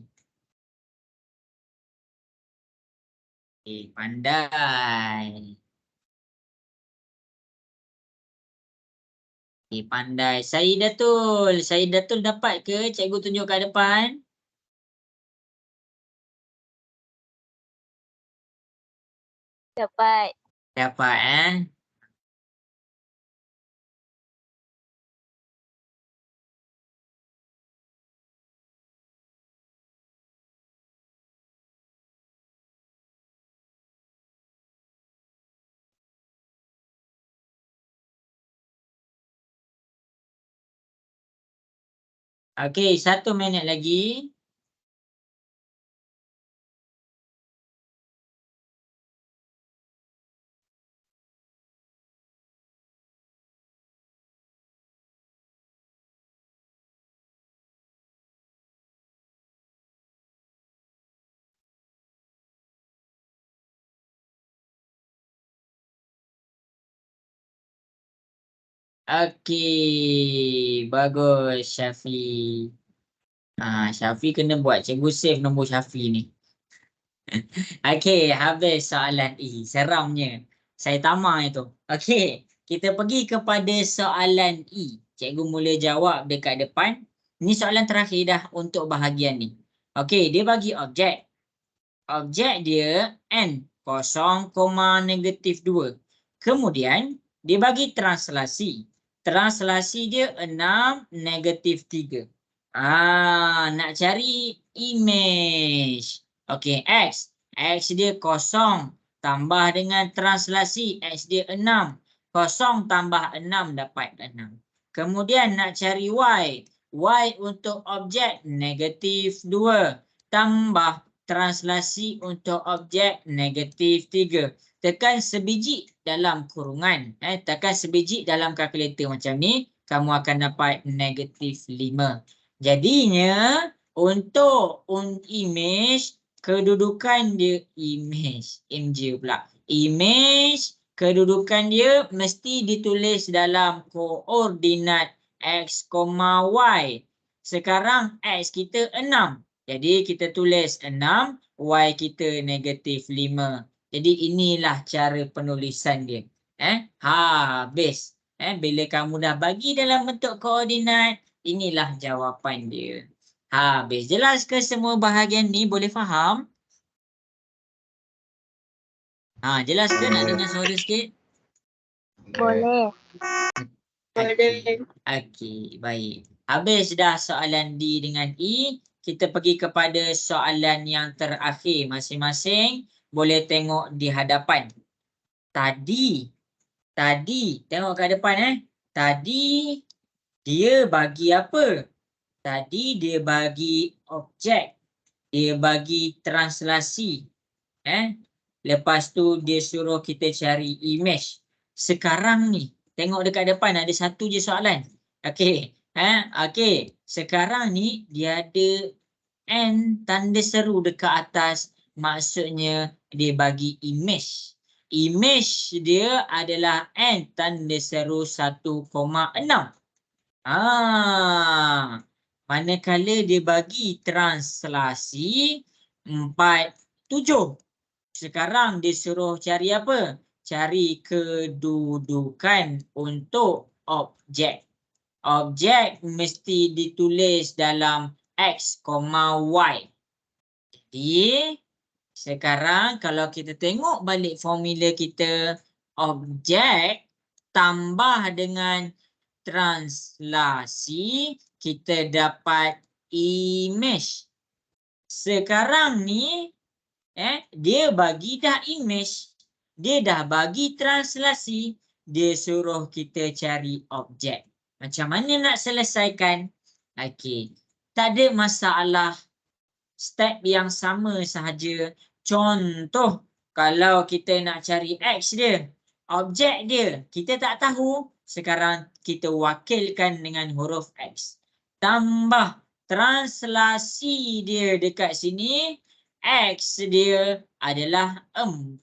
Pandai. Pandai. Saidatul dapat ke cikgu tunjuk kat depan? Dapat. Dapat Okey, 1 minit lagi. Okey, bagus Syafi. Syafi kena buat, cikgu save nombor Syafi ni. Okey, habis soalan E. Seramnya. Saya tamak itu. Okey, kita pergi kepada soalan E. Cikgu mula jawab dekat depan. Ini soalan terakhir dah untuk bahagian ni. Okey, dia bagi objek. Objek dia N, 0, negatif 2. Kemudian, dia bagi translasi. Translasi dia 6, negatif 3. Nak cari image. Okey, X. X dia 0 tambah dengan translasi. X dia 6. 0 tambah 6 dapat 6. Kemudian nak cari Y. Y untuk objek negatif 2. Tambah translasi untuk objek negatif 3. Tekan sebiji dalam kurungan. Tekan sebiji dalam kalkulator macam ni. Kamu akan dapat negatif 5. Jadinya untuk image, kedudukan dia image. MJ pula. Image kedudukan dia mesti ditulis dalam koordinat X, Y. Sekarang X kita 6. Jadi kita tulis 6, Y kita -5. Jadi inilah cara penulisan dia. Habis. Bila kamu dah bagi dalam bentuk koordinat, inilah jawapan dia. Habis. Jelas ke semua bahagian ni? Boleh faham? Jelas ke? Nak dengar suara sikit? Boleh. Okey. Okey, baik. Habis dah soalan D dengan E. Kita pergi kepada soalan yang terakhir. Masing-masing boleh tengok di hadapan. Tadi, tengok ke depan Tadi dia bagi apa? Tadi dia bagi objek. Dia bagi translasi. Lepas tu dia suruh kita cari image. Sekarang ni, tengok dekat depan ada satu je soalan. Okey. Okey. Sekarang ni dia ada N tanda seru dekat atas. Maksudnya dia bagi image. Image dia adalah N tanda seru 1,6. Manakala dia bagi translasi 47. Sekarang dia suruh cari apa? Cari kedudukan untuk objek. Objek mesti ditulis dalam X, Y. Jadi, sekarang kalau kita tengok balik formula kita, objek tambah dengan translasi, kita dapat image. Sekarang ni, dia bagi dah image, dia dah bagi translasi, dia suruh kita cari objek. Macam mana nak selesaikan? Okey, tak ada masalah. Step yang sama sahaja. Contoh, kalau kita nak cari X dia, objek dia, kita tak tahu. Sekarang kita wakilkan dengan huruf X. Tambah translasi dia dekat sini, X dia adalah 4.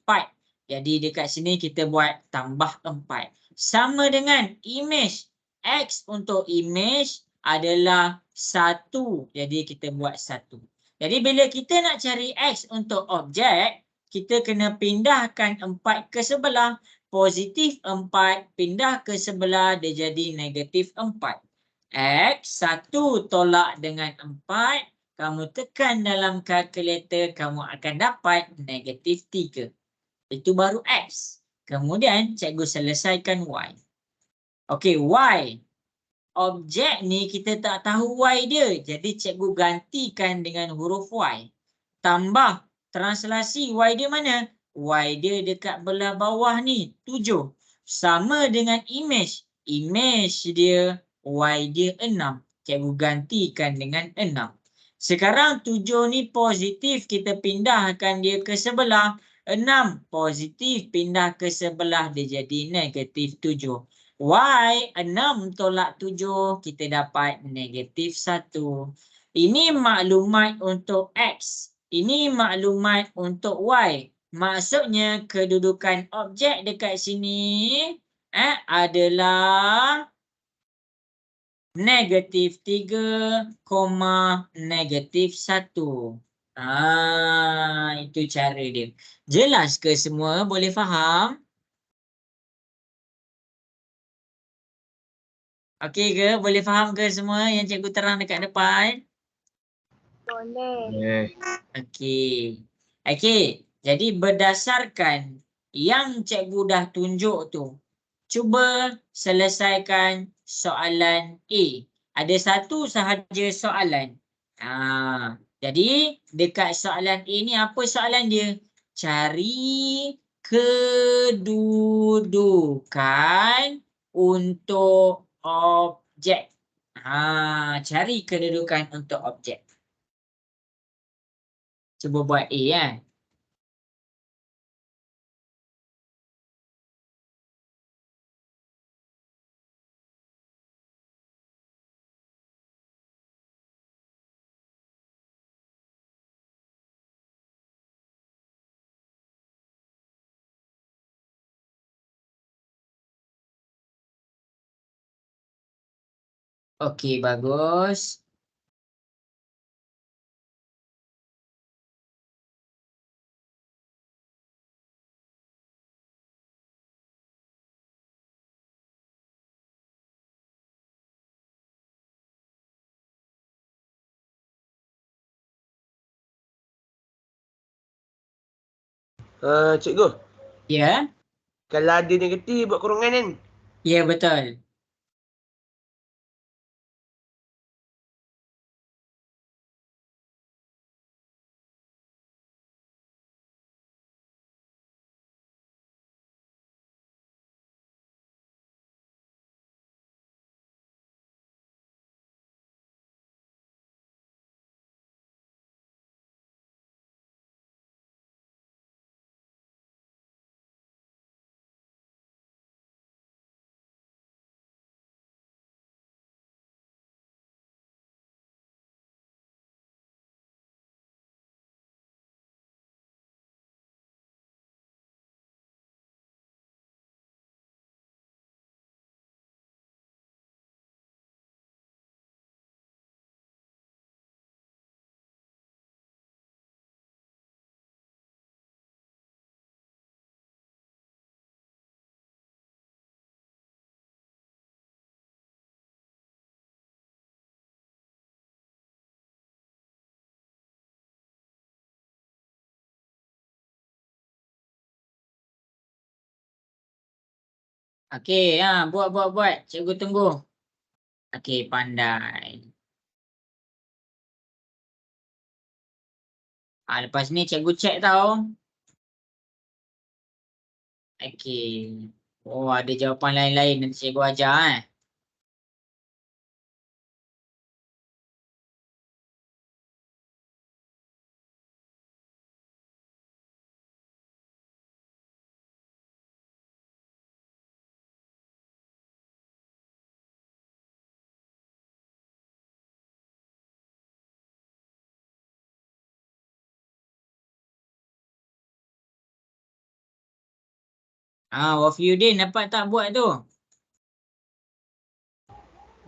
Jadi dekat sini kita buat tambah 4. Sama dengan image. X untuk image adalah 1. Jadi kita buat 1. Jadi bila kita nak cari X untuk objek, kita kena pindahkan 4 ke sebelah. Positif 4 pindah ke sebelah, dia jadi -4. X 1 tolak dengan 4. Kamu tekan dalam kalkulator, kamu akan dapat -3. Itu baru X. Kemudian cikgu selesaikan Y. Okey, Y. Objek ni kita tak tahu Y dia. Jadi cikgu gantikan dengan huruf Y. Tambah translasi Y dia mana? Y dia dekat belah bawah ni, 7. Sama dengan image. Image dia, Y dia 6. Cikgu gantikan dengan 6. Sekarang 7 ni positif, kita pindahkan dia ke sebelah. 6 positif, pindah ke sebelah, dia jadi -7. Y 6 tolak 7, kita dapat -1. Ini maklumat untuk X. Ini maklumat untuk Y. Maksudnya kedudukan objek dekat sini adalah -3, -1. Itu cara dia. Jelas ke semua? Boleh faham? Okey ke? Boleh faham ke semua yang cikgu terang dekat depan? Boleh. Okey. Okey. Jadi berdasarkan yang cikgu dah tunjuk tu, cuba selesaikan soalan A. Ada satu sahaja soalan. Jadi dekat soalan A ni apa soalan dia? Cari kedudukan untuk objek. Cari kedudukan untuk objek. Cuba buat A Okey, bagus. Cikgu, Ya, kalau ada negatif buat kurungan kan? ya betul. Okey, buat. Cikgu tunggu. Okey, pandai. Lepas ni cikgu check tau. Okey. Oh, ada jawapan lain-lain nanti cikgu ajar Wafiuddin dapat tak buat tu?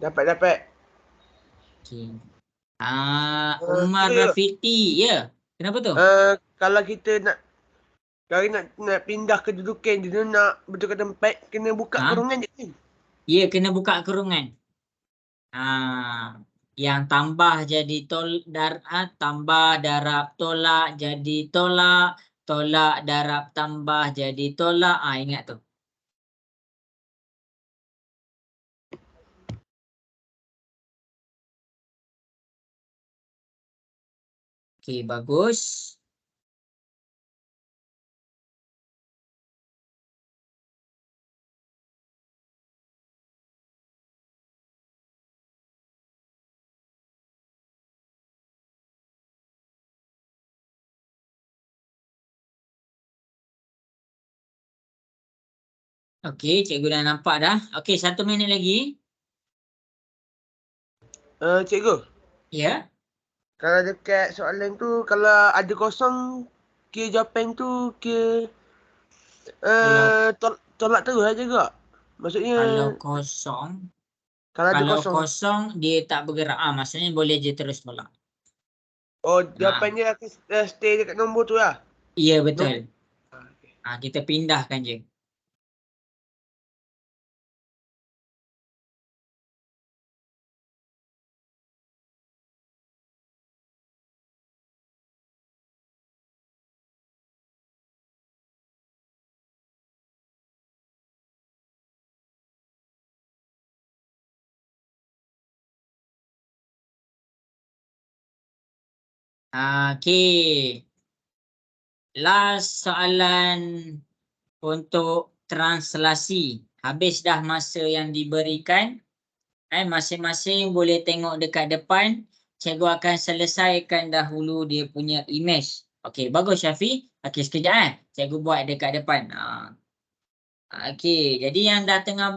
Dapat. Okey. Umar Cikgu, Rafiti, ya. Kenapa tu? kalau kita nak pindah kedudukan dia nak betulkan tempat, kena buka kurungan je kan? Ya, kena buka kurungan. Yang tambah jadi tambah darab tolak jadi tolak, tolak darab tambah jadi tolak. Ingat tu. Okey, bagus. Okey, cikgu dah nampak dah. Okey, 1 minit lagi. Cikgu, Ya. kalau dekat soalan tu, kalau ada kosong, kira jawapan tu kira tolak terus lah juga. Maksudnya, Kalau kosong, kalau ada kalau kosong. kosong dia tak bergerak. Maksudnya boleh je terus tolak. Oh, jawapan dia akan stay dekat nombor tu lah. Ya, betul. Okay. Kita pindahkan je. Okey. Last soalan untuk translasi. Habis dah masa yang diberikan. Masing-masing boleh tengok dekat depan. Cikgu akan selesaikan dahulu dia punya image. Okey, bagus Syafiq. Okey, sekejap Cikgu buat dekat depan. Okey, jadi yang tengah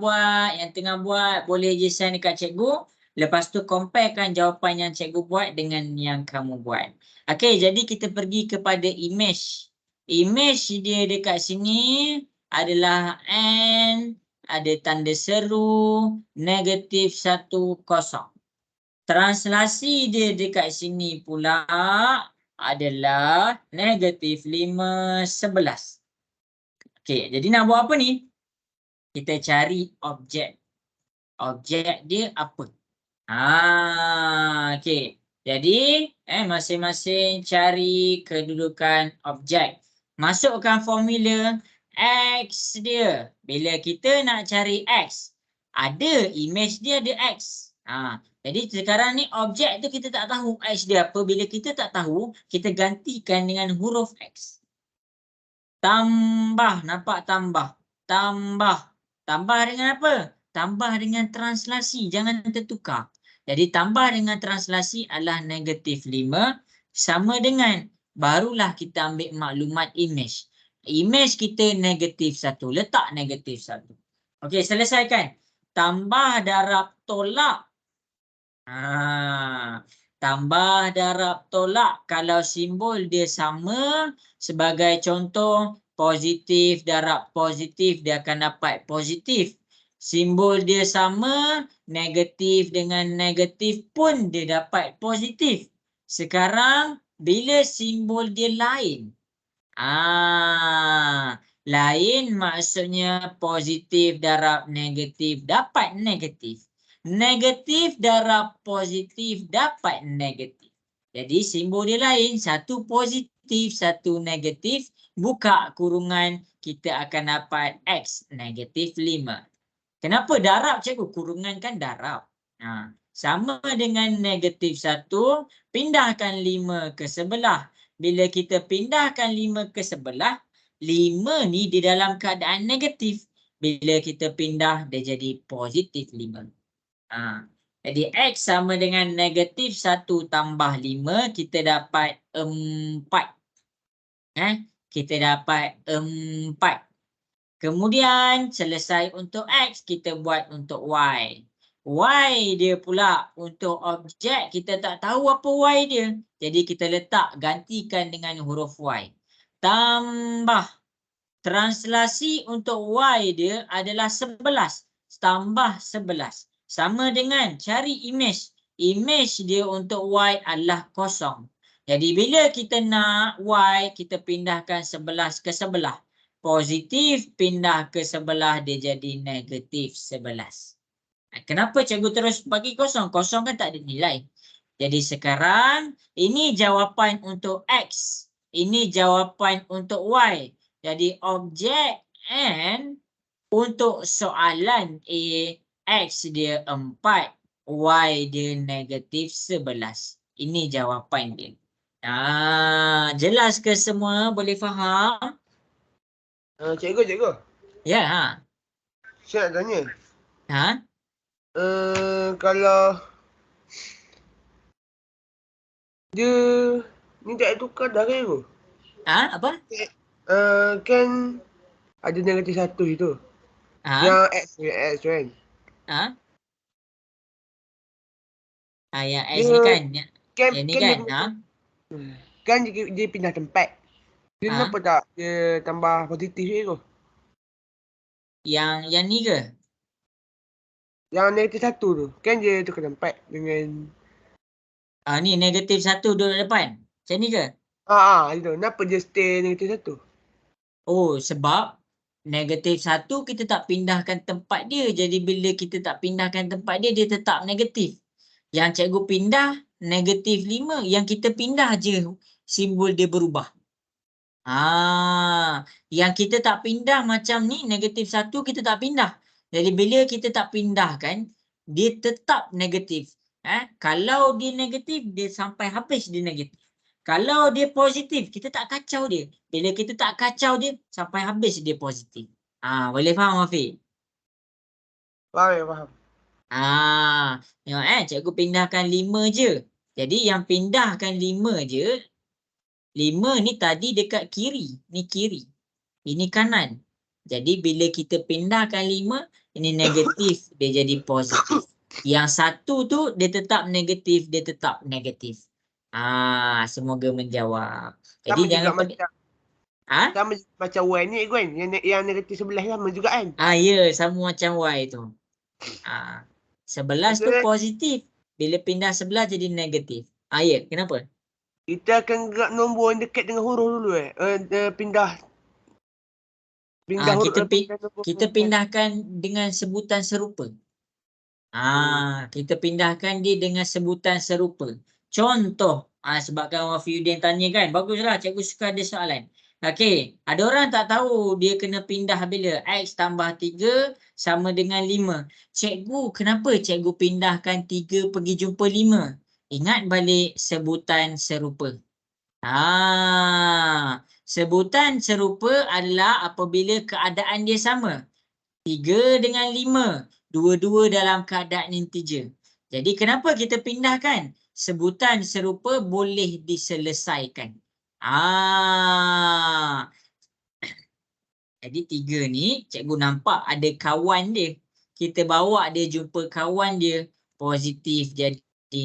buat boleh je send dekat cikgu. Lepas tu comparekan jawapan yang cikgu buat dengan yang kamu buat. Okey, jadi kita pergi kepada image. Image dia dekat sini adalah N ada tanda seru, negatif 1, 0. Translasi dia dekat sini pula adalah negatif 5, 11. Okey, jadi nak buat apa ni? Kita cari objek. Objek dia apa? Okey. Jadi, masing-masing cari kedudukan objek. Masukkan formula X dia. Bila kita nak cari X, ada image dia ada X. Jadi sekarang ni objek tu kita tak tahu X dia apa. Bila kita tak tahu, kita gantikan dengan huruf X. Tambah, nampak tambah. Tambah. Tambah dengan apa? Tambah dengan translasi, jangan tertukar. Jadi tambah dengan translasi adalah negatif 5 sama dengan barulah kita ambil maklumat image. Image kita negatif 1, letak negatif 1. Okey, selesaikan. Tambah darab tolak. Tambah darab tolak kalau simbol dia sama, sebagai contoh positif darab positif dia akan dapat positif. Simbol dia sama, negatif dengan negatif pun dia dapat positif. Sekarang bila simbol dia lain, lain maksudnya positif darab negatif dapat negatif. Negatif darab positif dapat negatif. Jadi simbol dia lain, satu positif, satu negatif. Buka kurungan, kita akan dapat X negatif 5. Kenapa darab cikgu? Kurungan kan darab. Sama dengan negatif 1, pindahkan 5 ke sebelah. Bila kita pindahkan 5 ke sebelah, 5 ni di dalam keadaan negatif. Bila kita pindah, dia jadi positif 5. Jadi X sama dengan negatif 1 tambah 5, kita dapat 4. Kita dapat 4. Kemudian selesai untuk X, kita buat untuk Y. Y dia pula untuk objek, kita tak tahu apa Y dia. Jadi kita letak, gantikan dengan huruf Y. Tambah. Translasi untuk Y dia adalah 11. Tambah 11. Sama dengan cari image. Image dia untuk Y adalah 0. Jadi bila kita nak Y, kita pindahkan 11 ke sebelah. Positif pindah ke sebelah, dia jadi negatif 11. Kenapa cikgu terus bagi 0? 0 kan tak ada nilai. Jadi sekarang ini jawapan untuk X. Ini jawapan untuk Y. Jadi objek N untuk soalan A, X dia 4, Y dia negatif 11. Ini jawapan dia. Jelas ke semua? Boleh faham? Cikgu. Ya. Saya nak tanya. Kalau dia ni tak tukar dah ke? Apa? Kan ada negatif 1 itu. Yang X kan? Yang X ni kan? Yang ni kan? Kan dia pindah tempat. Dia kenapa tak dia tambah positif je tu? Yang ni ke? Yang negatif 1 tu. Kan dia tukar tempat dengan Ni negatif 1 duduk depan. Macam ni ke? Itu. Kenapa dia stay negatif 1? Oh, sebab negatif 1 kita tak pindahkan tempat dia. Jadi bila kita tak pindahkan tempat dia, dia tetap negatif. Yang cikgu pindah negatif 5. Yang kita pindah je simbol dia berubah. Yang kita tak pindah macam ni, negatif 1 kita tak pindah. Jadi bila kita tak pindahkan, dia tetap negatif. Kalau dia negatif, dia sampai habis dia negatif. Kalau dia positif, kita tak kacau dia. Bila kita tak kacau dia, sampai habis dia positif. Boleh faham, Afiq? Faham. Tengok cikgu pindahkan 5 je. Jadi yang pindahkan 5 je, 5 ni tadi dekat kiri. Ni kiri. Ini kanan. Jadi bila kita pindahkan 5, ini negatif. Dia jadi positif. Yang 1 tu dia tetap negatif. Dia tetap negatif. Semoga menjawab. Jadi sama jangan juga Ah, Sama macam Y ni kan. Yang negatif 11 sama juga kan. ya, sama macam Y tu. 11 tu Betul. positif. Bila pindah sebelah jadi negatif. Ya, kenapa? Kita akan gerak nombor yang dekat dengan huruf dulu pindah huruf. Pindah nombor Kita pindahkan dengan sebutan serupa. Kita pindahkan dia dengan sebutan serupa. Contoh, sebabkan Wafiuddin tanya kan, baguslah cikgu suka ada soalan. Okey, ada orang tak tahu dia kena pindah bila X tambah 3 sama dengan 5. Cikgu, kenapa cikgu pindahkan 3 pergi jumpa 5? Ingat balik sebutan serupa. Sebutan serupa adalah apabila keadaan dia sama. 3 dengan 5. Dua-dua dalam keadaan integer. Jadi kenapa kita pindahkan? Sebutan serupa boleh diselesaikan. Jadi 3 ni cikgu nampak ada kawan dia. Kita bawa dia jumpa kawan dia. Positif jadi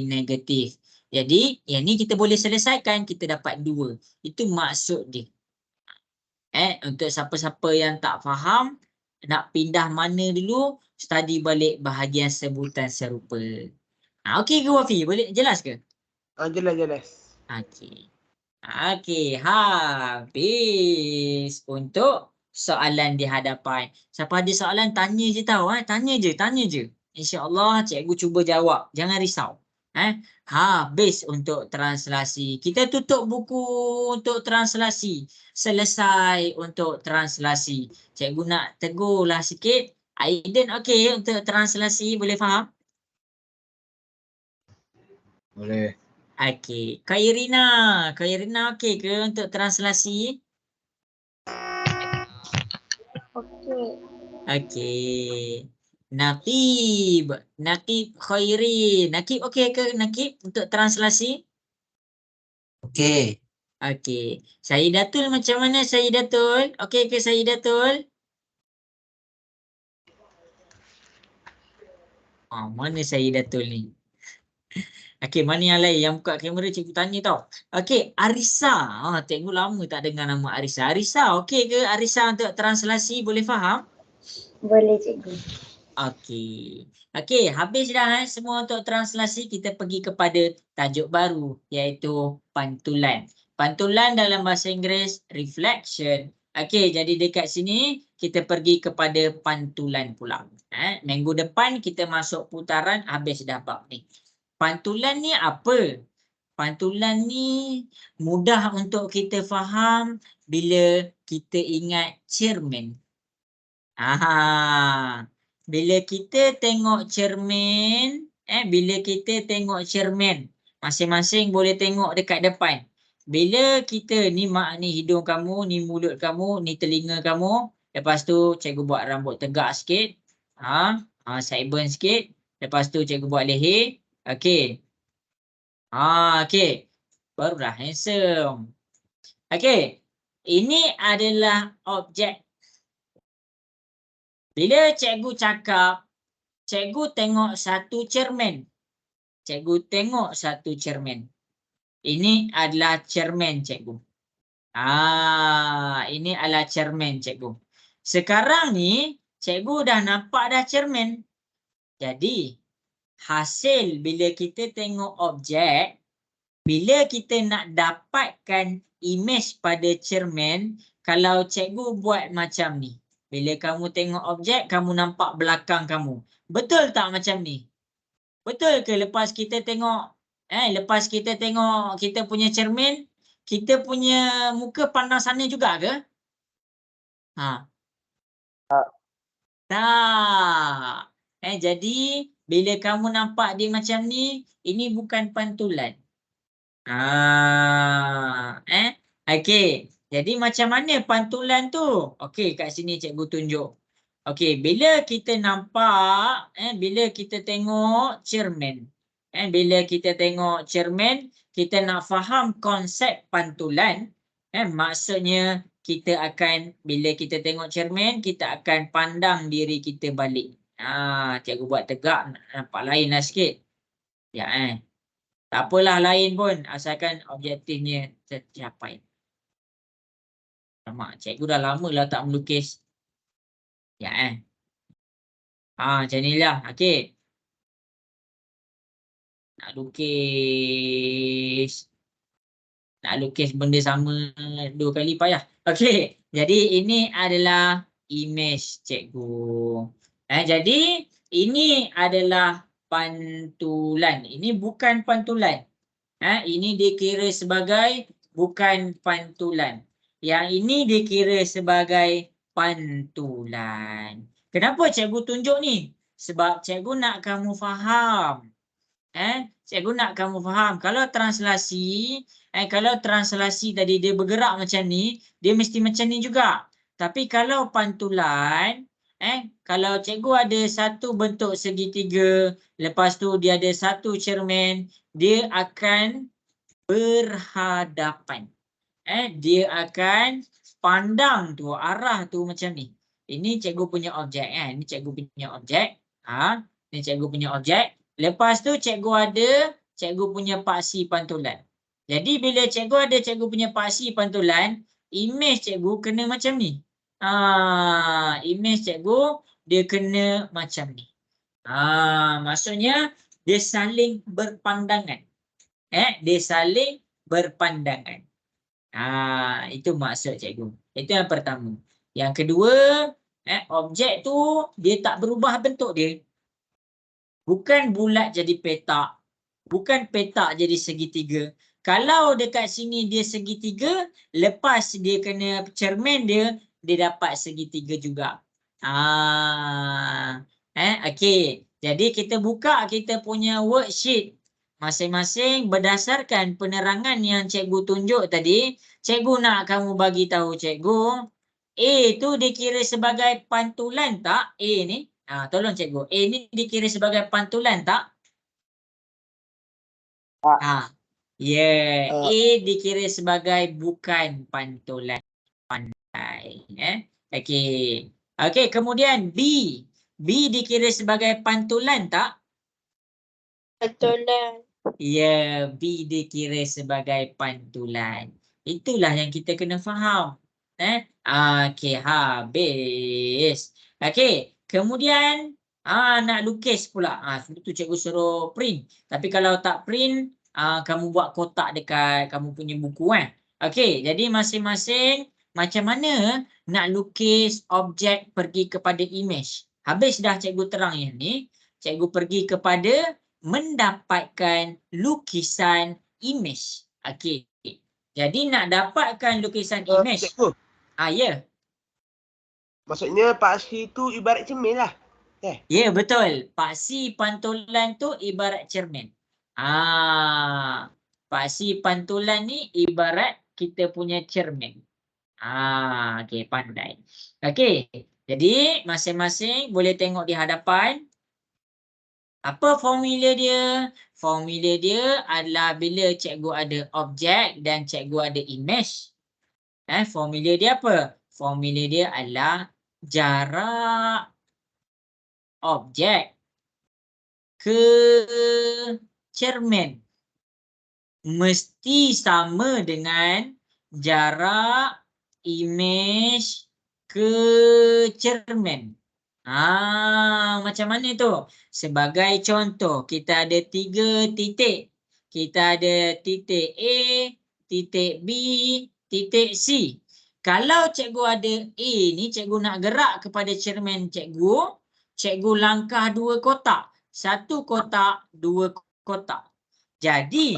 negatif. Jadi yang ni kita boleh selesaikan. Kita dapat 2. Itu maksud dia. Untuk siapa-siapa yang tak faham, nak pindah mana dulu, study balik bahagian sebutan serupa. Okey ke Wafi? Boleh jelas ke? Jelas. Okey. Habis untuk soalan di hadapan. Siapa ada soalan tanya je tau. Tanya je. InsyaAllah cikgu cuba jawab. Jangan risau. Habis untuk translasi. Kita tutup buku untuk translasi. Selesai untuk translasi. Cikgu nak tegurlah sikit. Aiden okey untuk translasi, boleh faham? Boleh. Okey. Khairina okey ke untuk translasi? Okey. Okey. Nakib Khairin. Nakib okey ke Nakib untuk translasi? Okey. Okey. Sayyidatul macam mana Sayyidatul? Okey ke Sayyidatul? Mana Sayyidatul ni? Okey, mana yang lain yang buka kamera cikgu tanya tau. Okey, Arisa. Cikgu lama tak dengar nama Arisa. Arisa okey ke Arisa untuk translasi, boleh faham? Boleh cikgu. Okey, habis dah semua untuk translasi. Kita pergi kepada tajuk baru iaitu pantulan. Pantulan dalam bahasa Inggeris reflection. Okey, jadi dekat sini kita pergi kepada pantulan pula. Minggu depan kita masuk putaran, habis dah bab ni. Pantulan ni apa? Pantulan ni mudah untuk kita faham bila kita ingat cermin. Bila kita tengok cermin, masing-masing boleh tengok dekat depan. Bila kita ni hidung kamu, ni mulut kamu, ni telinga kamu. Lepas tu cikgu buat rambut tegak sikit. Sideburn sikit. Lepas tu cikgu buat leher. Okey. Okey. Barulah handsome. Okey. Ini adalah objek. Bila cikgu cakap, cikgu tengok satu cermin. Ini adalah cermin cikgu. Ini adalah cermin cikgu. Sekarang ni, cikgu dah nampak dah cermin. Jadi, hasil bila kita tengok objek, bila kita nak dapatkan imej pada cermin, kalau cikgu buat macam ni. Bila kamu tengok objek, kamu nampak belakang kamu. Betul tak macam ni? Betul ke lepas kita tengok kita punya cermin, kita punya muka pandang sana juga ke? Tak. Jadi bila kamu nampak dia macam ni, ini bukan pantulan. Okey. Jadi macam mana pantulan tu? Okey, kat sini cikgu tunjuk. Okey, bila kita nampak, bila kita tengok cermin. Bila kita tengok cermin, kita nak faham konsep pantulan. Maksudnya kita akan, bila kita tengok cermin, kita akan pandang diri kita balik. Cikgu buat tegak, nampak lain lah sikit. Ya, tak apalah lain pun, asalkan objektifnya tercapai. Alamak, cikgu dah lama lah tak melukis. Ya macam ni lah. Okey. Nak lukis benda sama 2 kali payah. Okey. Jadi ini adalah image cikgu. Jadi ini adalah pantulan. Ini bukan pantulan. Ini dikira sebagai bukan pantulan. Yang ini dikira sebagai pantulan. Kenapa cikgu tunjuk ni? Sebab cikgu nak kamu faham. Cikgu nak kamu faham. Kalau translasi tadi dia bergerak macam ni, dia mesti macam ni juga. Tapi kalau pantulan, kalau cikgu ada satu bentuk segitiga, lepas tu dia ada satu cermin, dia akan berhadapan. Dia akan pandang tu, arah tu macam ni. Ini cikgu punya objek Ini cikgu punya objek. Ini cikgu punya objek. Lepas tu cikgu punya paksi pantulan. Jadi bila cikgu ada cikgu punya paksi pantulan, image cikgu kena macam ni. Image cikgu dia kena macam ni. Maksudnya dia saling berpandangan. Dia saling berpandangan. Itu maksud cikgu. Itu yang pertama. Yang kedua, objek tu dia tak berubah bentuk dia. Bukan bulat jadi petak. Bukan petak jadi segitiga. Kalau dekat sini dia segitiga, lepas dia kena cermin dia dapat segitiga juga. Okey. Jadi kita buka kita punya worksheet. Masing-masing berdasarkan penerangan yang cikgu tunjuk tadi, cikgu nak kamu bagi tahu cikgu, A tu dikira sebagai pantulan tak? A ni. Tolong cikgu. A ni dikira sebagai pantulan tak? A dikira sebagai bukan pantulan. Pandai. Okey. Okey, kemudian B. B dikira sebagai pantulan tak? Pantulan. B dikira sebagai pantulan. Itulah yang kita kena faham. Okey, habis. Okey, kemudian nak lukis pula. Sebab tu cikgu suruh print. Tapi kalau tak print, kamu buat kotak dekat kamu punya buku Okey, jadi masing-masing macam mana nak lukis objek pergi kepada image. Habis dah cikgu terang yang ni, cikgu pergi kepada mendapatkan lukisan image. Okey. Jadi nak dapatkan lukisan image. Cikgu. Ya. Maksudnya paksi tu ibarat cermin lah. Ya, betul. Paksi pantulan tu ibarat cermin. Paksi pantulan ni ibarat kita punya cermin. Okey, pandai. Okey. Jadi masing-masing boleh tengok di hadapan. Apa formula dia? Formula dia adalah bila cikgu ada objek dan cikgu ada image. Formula dia apa? Formula dia adalah jarak objek ke cermin mesti sama dengan jarak image ke cermin. Macam mana tu? Sebagai contoh, kita ada 3 titik. Kita ada titik A, titik B, titik C. Kalau cikgu ada A ni, cikgu nak gerak kepada cermin cikgu, cikgu langkah 2 kotak. 1 kotak, 2 kotak. Jadi,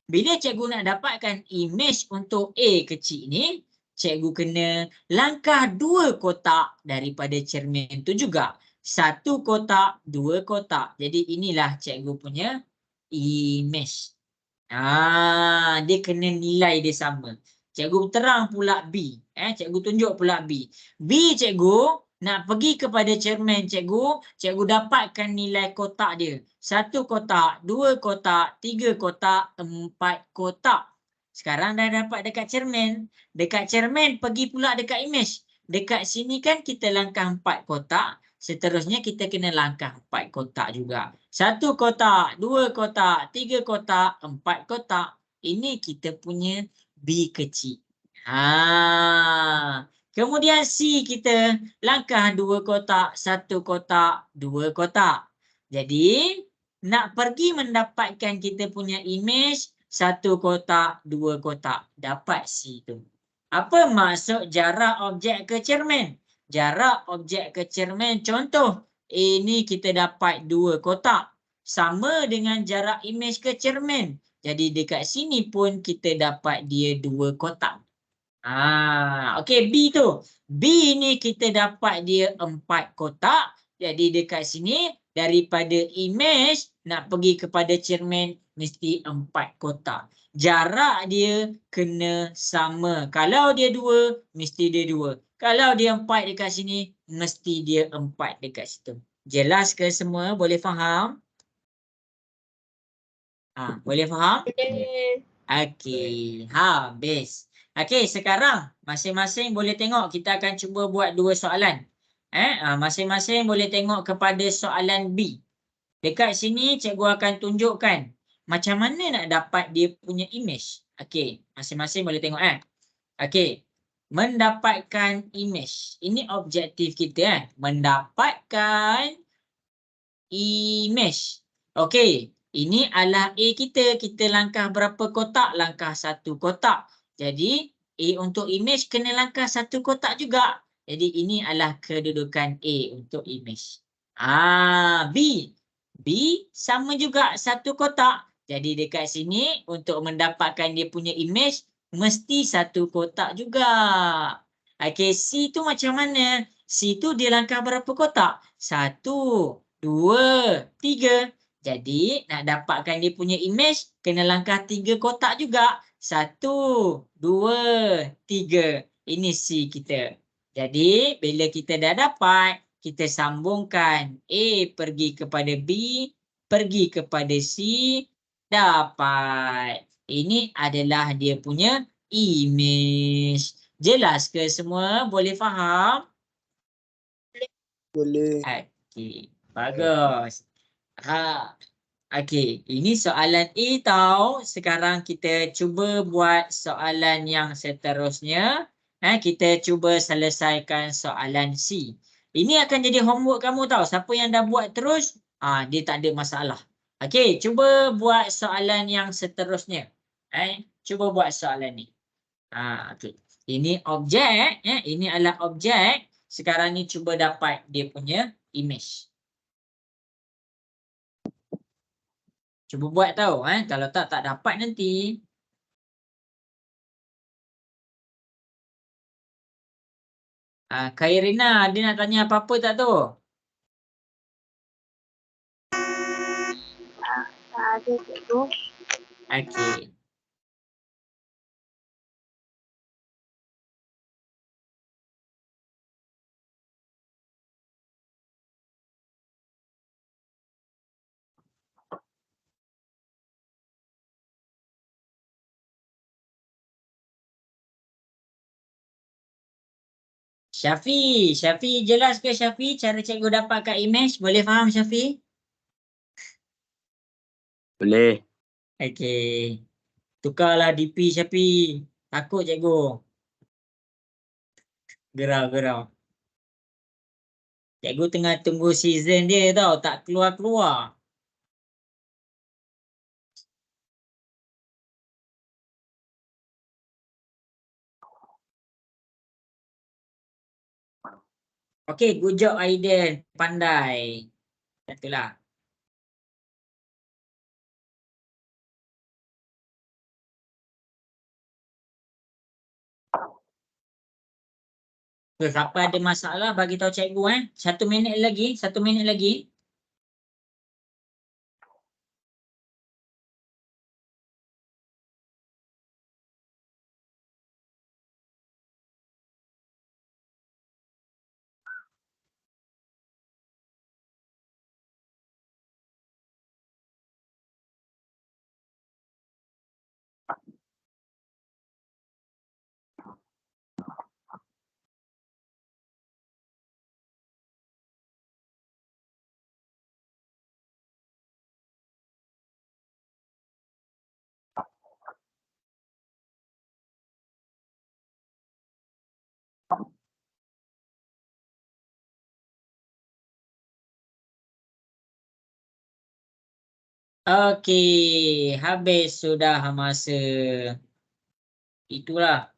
bila cikgu nak dapatkan image untuk A kecil ni, cikgu kena langkah 2 kotak daripada cermin tu juga. 1 kotak, 2 kotak. Jadi inilah cikgu punya image. Dia kena nilai dia sama. Cikgu terang pula B. Cikgu tunjuk pula B. B cikgu nak pergi kepada cermin cikgu, cikgu dapatkan nilai kotak dia. 1 kotak, 2 kotak, 3 kotak, 4 kotak. Sekarang dah dapat dekat cermin. Dekat cermin pergi pula dekat image. Dekat sini kan kita langkah 4 kotak. Seterusnya kita kena langkah 4 kotak juga. 1 kotak, 2 kotak, 3 kotak, 4 kotak. Ini kita punya B kecil. Kemudian C kita langkah 2 kotak, 1 kotak, 2 kotak. Jadi nak pergi mendapatkan kita punya image 1 kotak, 2 kotak. Dapat C tu. Apa maksud jarak objek ke cermin? Jarak objek ke cermin contoh ini kita dapat 2 kotak. Sama dengan jarak image ke cermin. Jadi dekat sini pun kita dapat dia 2 kotak. Okey, B tu. B ni kita dapat dia 4 kotak. Jadi dekat sini daripada image nak pergi kepada cermin mesti 4 kotak. Jarak dia kena sama. Kalau dia 2, mesti dia 2. Kalau dia 4 dekat sini, mesti dia 4 dekat situ. Jelas ke semua? Boleh faham? Boleh faham? Okey, habis. Okey, sekarang masing-masing boleh tengok. Kita akan cuba buat 2 soalan. Masing-masing boleh tengok kepada soalan B. Dekat sini cikgu akan tunjukkan macam mana nak dapat dia punya image. Okey, masing-masing boleh tengok Okey. Mendapatkan image. Ini objektif kita mendapatkan image. Okey, ini adalah A kita. Kita langkah berapa kotak? Langkah 1 kotak. Jadi A untuk image kena langkah 1 kotak juga. Jadi ini adalah kedudukan A untuk image. B. B sama juga 1 kotak. Jadi dekat sini untuk mendapatkan dia punya image mesti 1 kotak juga. Okey, C tu macam mana? C tu dia langkah berapa kotak? 1, 2, 3. Jadi nak dapatkan dia punya image kena langkah 3 kotak juga. 1, 2, 3. Ini C kita. Jadi bila kita dah dapat, kita sambungkan A pergi kepada B, pergi kepada C, dapat. Ini adalah dia punya image. Jelas ke semua? Boleh faham? Boleh. Okey, bagus. Okey, ini soalan A tau. Sekarang kita cuba buat soalan yang seterusnya. Kita cuba selesaikan soalan C. Ini akan jadi homework kamu tau. Siapa yang dah buat terus, dia tak ada masalah. Okey, cuba buat soalan yang seterusnya. Cuba buat soalan ni. Okey. Ini objek, ini adalah objek. Sekarang ni cuba dapat dia punya image. Cuba buat tau. Kalau tak dapat nanti. Khairina, dia nak tanya apa-apa tak tu? Tak ada cikgu. Okey. Syafi jelas ke Syafi cara cikgu dapatkan image? Boleh faham Syafi? Boleh. Okey. Tukarlah DP Syafi. Takut cikgu. Gerau. Cikgu tengah tunggu season dia tau. Tak keluar-keluar. Okey, good job Aiden. Pandai. Itulah. Siapa ada masalah bagi tahu cikgu 1 minit lagi, 1 minit lagi. Okey, habis sudah masa. Itulah.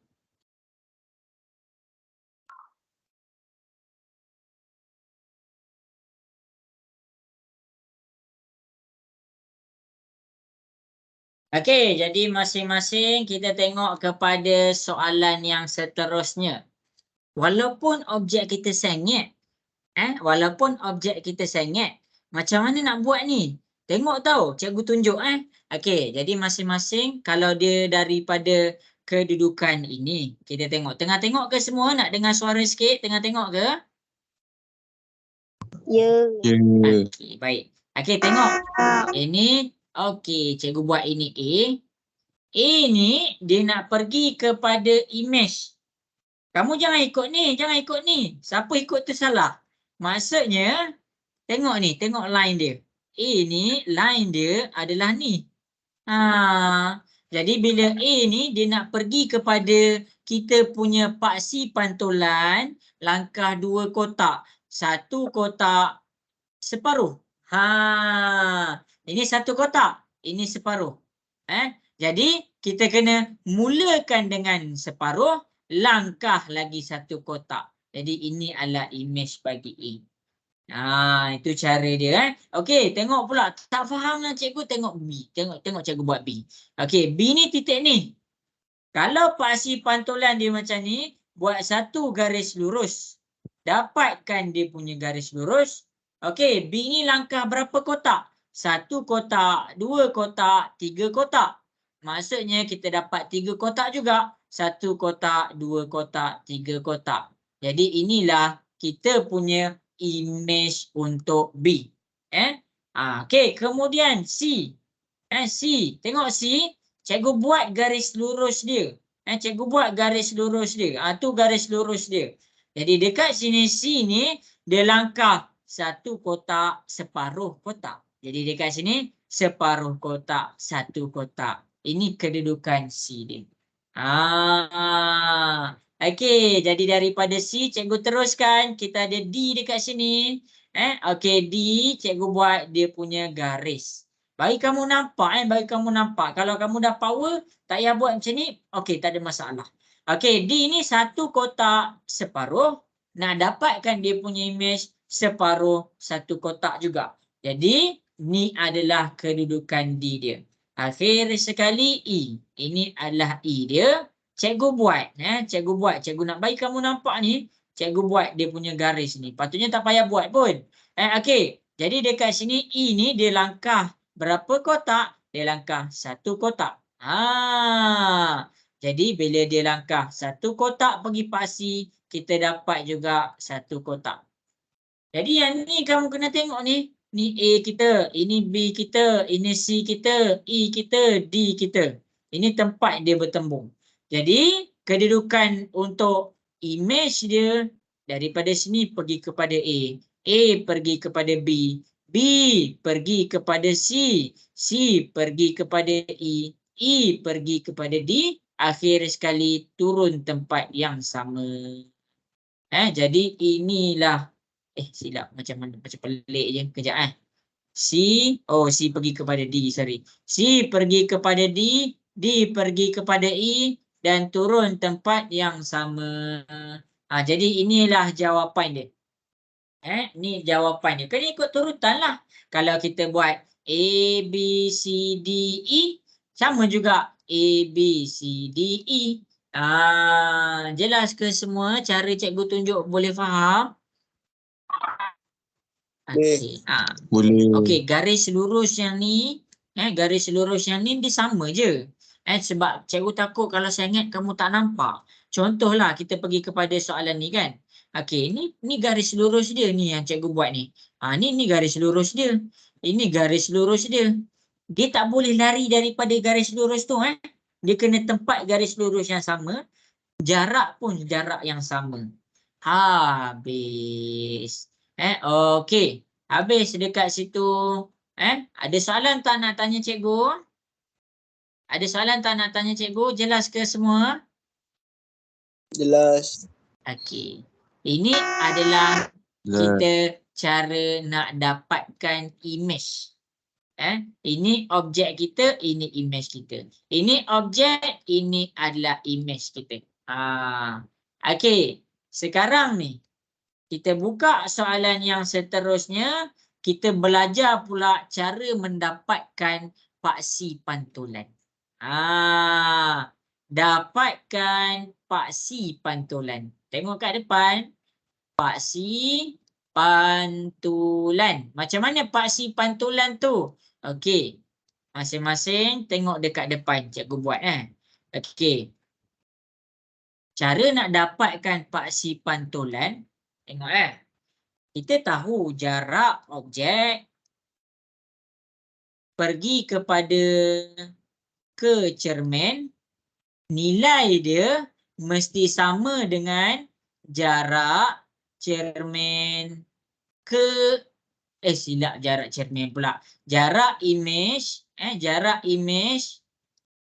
Okey, jadi masing-masing kita tengok kepada soalan yang seterusnya. Walaupun objek kita sengit, walaupun objek kita sengit, macam mana nak buat ni? Tengok tahu, cikgu tunjuk Okey, jadi masing-masing kalau dia daripada kedudukan ini, kita tengok. Tengah tengok ke semua? Nak dengar suara sikit? Tengah tengok ke? Ya. Okey, baik. Okey, tengok. Ini, okey, cikgu buat ini A. A ni dia nak pergi kepada image. Kamu jangan ikut ni, jangan ikut ni. Siapa ikut tu salah. Maksudnya, tengok ni, tengok line dia. A ni, line dia adalah ni. Jadi bila A ni dia nak pergi kepada kita punya paksi pantulan, langkah 2 kotak. 1 kotak separuh. Ini 1 kotak, ini separuh. Jadi kita kena mulakan dengan separuh, langkah lagi 1 kotak. Jadi ini adalah image bagi A. Itu cara dia Okey, tengok pula. Tak faham lah cikgu, tengok B. Tengok cikgu buat B. Okey, B ni titik ni. Kalau paksi pantulan dia macam ni, buat 1 garis lurus. Dapatkan dia punya garis lurus. Okey, B ni langkah berapa kotak? 1 kotak, 2 kotak, 3 kotak. Maksudnya kita dapat 3 kotak juga. 1 kotak, 2 kotak, 3 kotak. Jadi inilah kita punya image untuk B. Okey, kemudian C. C. Tengok C. Cikgu buat garis lurus dia. Cikgu buat garis lurus dia. Tu garis lurus dia. Jadi dekat sini C ni dia langkah 1 kotak, separuh kotak. Jadi dekat sini separuh kotak, 1 kotak. Ini kedudukan C dia. Okey, jadi daripada C cikgu teruskan, kita ada D dekat sini. Okey, D cikgu buat dia punya garis. Bagi kamu nampak bagi kamu nampak. Kalau kamu dah power, tak payah buat macam ni, okey, tak ada masalah. Okey, D ni 1 kotak separuh, nak dapatkan dia punya image separuh 1 kotak juga. Jadi ni adalah kedudukan D dia. Akhir sekali E. Ini adalah E dia. Cikgu buat. Cikgu nak bagi kamu nampak ni. Cikgu buat dia punya garis ni. Patutnya tak payah buat pun. Okey. Jadi dekat sini E ni dia langkah berapa kotak? Dia langkah 1 kotak. Jadi bila dia langkah 1 kotak pergi paksi, kita dapat juga 1 kotak. Jadi yang ni kamu kena tengok ni. Ni A kita, ini B kita, ini C kita, E kita, D kita. Ini tempat dia bertembung. Jadi kedudukan untuk image dia daripada sini pergi kepada A pergi kepada B pergi kepada C pergi kepada E pergi kepada D, akhir sekali turun tempat yang sama. Jadi inilah silap macam pelik je kejap C pergi kepada D, sorry. C pergi kepada D pergi kepada E dan turun tempat yang sama. Jadi inilah jawapan dia. Ni jawapan dia. Kena ikut turutan lah. Kalau kita buat A, B, C, D, E, sama juga A, B, C, D, E. Jelas ke semua? Cara cikgu tunjuk boleh faham? Okey. Boleh. Okey, garis lurus yang ni, garis lurus yang ni dia sama je. Sebab cikgu takut kalau saya ingat kamu tak nampak. Contohlah kita pergi kepada soalan ni kan. Okey, ni garis lurus dia ni yang cikgu buat ni. Ni garis lurus dia. Ini garis lurus dia. Dia tak boleh lari daripada garis lurus tu Dia kena tempat garis lurus yang sama, jarak pun jarak yang sama. Habis. Okey. Habis dekat situ. Ada soalan tak nak tanya cikgu? Ada soalan tak nak tanya cikgu? Jelas ke semua? Jelas. Okey. Ini adalah kita cara nak dapatkan image. Ini objek kita, ini image kita. Ini objek, ini adalah image kita. Okey, sekarang ni kita buka soalan yang seterusnya. Kita belajar pula cara mendapatkan paksi pantulan. Dapatkan paksi pantulan. Tengok kat depan. Paksi pantulan. Macam mana paksi pantulan tu? Okey. Masing-masing tengok dekat depan. Cikgu buat Okey. Cara nak dapatkan paksi pantulan. Tengok kita tahu jarak objek pergi kepada ke cermin, nilai dia mesti sama dengan jarak cermin ke silap jarak cermin pula. Jarak image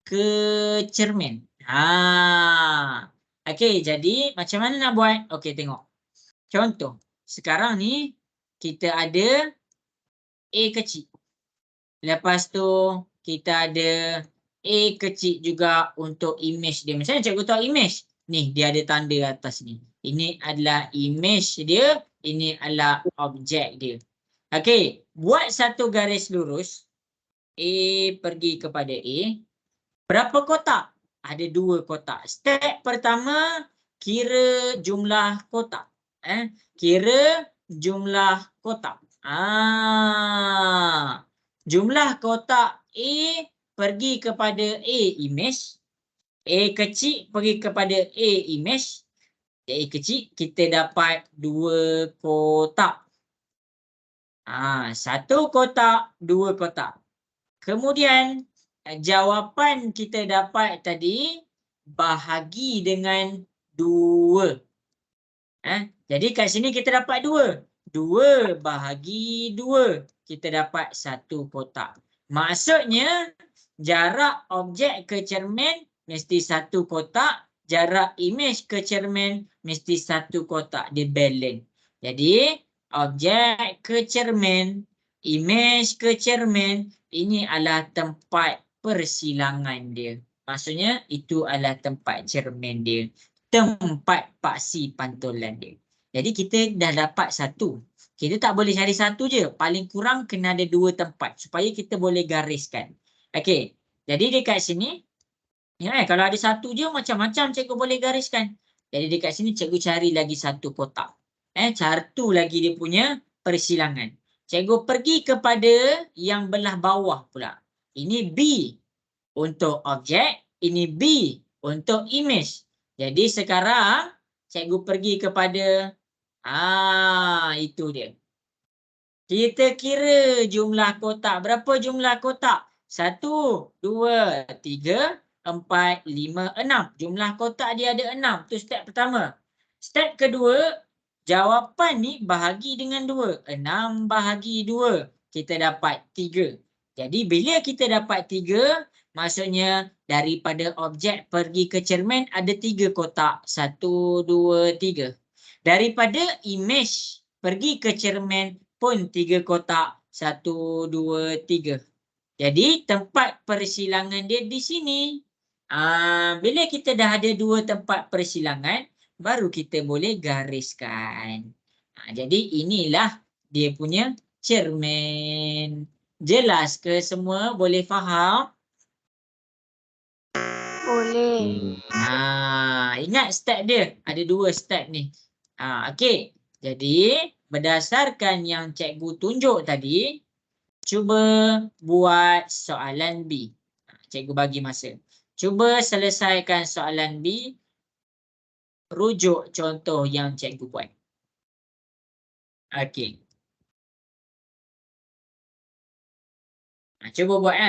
ke cermin. Okey, jadi macam mana nak buat? Okey, tengok. Contoh, sekarang ni kita ada A kecil. Lepas tu kita ada A kecil juga untuk image dia. Macam mana cikgu tahu image? Ni, dia ada tanda atas ni. Ini adalah image dia. Ini adalah objek dia. Okey, buat satu garis lurus. A pergi kepada A. Berapa kotak? Ada 2 kotak. Step pertama, kira jumlah kotak. Kira jumlah kotak. Jumlah kotak A pergi kepada A image. A kecil pergi kepada A image. A kecil kita dapat 2 kotak. 1 kotak, 2 kotak. Kemudian jawapan kita dapat tadi bahagi dengan 2. Jadi kat sini kita dapat 2. 2 bahagi 2. Kita dapat 1 kotak. Maksudnya jarak objek ke cermin mesti 1 kotak. Jarak image ke cermin mesti 1 kotak. Dia balance. Jadi objek ke cermin, image ke cermin, ini adalah tempat persilangan dia. Maksudnya itu adalah tempat cermin dia. Tempat paksi pantulan dia. Jadi kita dah dapat 1. Kita tak boleh cari 1 je. Paling kurang kena ada 2 tempat supaya kita boleh gariskan. Okey. Jadi dekat sini, kalau ada 1 je macam-macam cikgu boleh gariskan. Jadi dekat sini cikgu cari lagi 1 kotak. Satu lagi dia punya persilangan. Cikgu pergi kepada yang belah bawah pula. Ini B untuk objek, ini B untuk image. Jadi sekarang cikgu pergi kepada itu dia. Kita kira jumlah kotak. Berapa jumlah kotak? 1, 2, 3, 4, 5, 6. Jumlah kotak dia ada 6. Tu step pertama. Step kedua, jawapan ni bahagi dengan 2. 6 bahagi 2. Kita dapat 3. Jadi bila kita dapat 3, maksudnya daripada objek pergi ke cermin ada 3 kotak. 1, 2, 3. Daripada image pergi ke cermin pun 3 kotak. 1, 2, 3. Jadi tempat persilangan dia di sini. Bila kita dah ada 2 tempat persilangan, baru kita boleh gariskan. Jadi inilah dia punya cermin. Jelas ke semua? Boleh faham? Boleh. Ingat step dia. Ada 2 step ni. Okey. Jadi berdasarkan yang cikgu tunjuk tadi, cuba buat soalan B. Cikgu bagi masa. Cuba selesaikan soalan B. Rujuk contoh yang cikgu buat. Okey. Cuba buat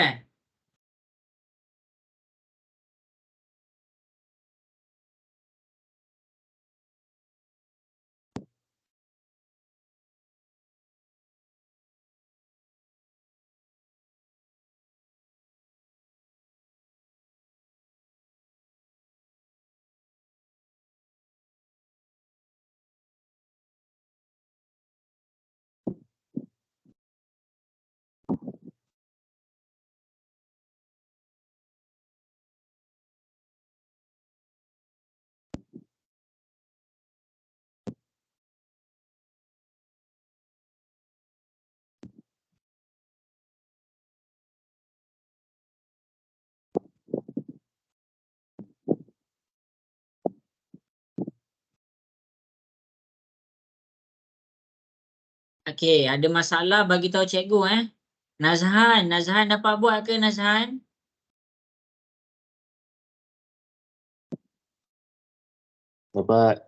Okey, ada masalah bagi tahu cikgu Nazhan dapat buat ke Nazhan? Dapat.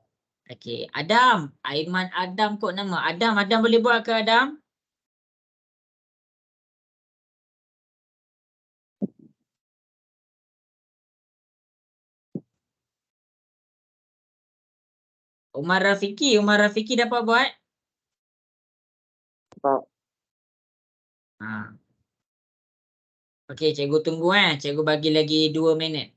Okey, Adam, Aiman Adam kot nama. Adam boleh buat ke Adam? Umar Rafiki dapat buat? Dapat. Ha. Okey, cikgu tunggu Cikgu bagi lagi 2 minit.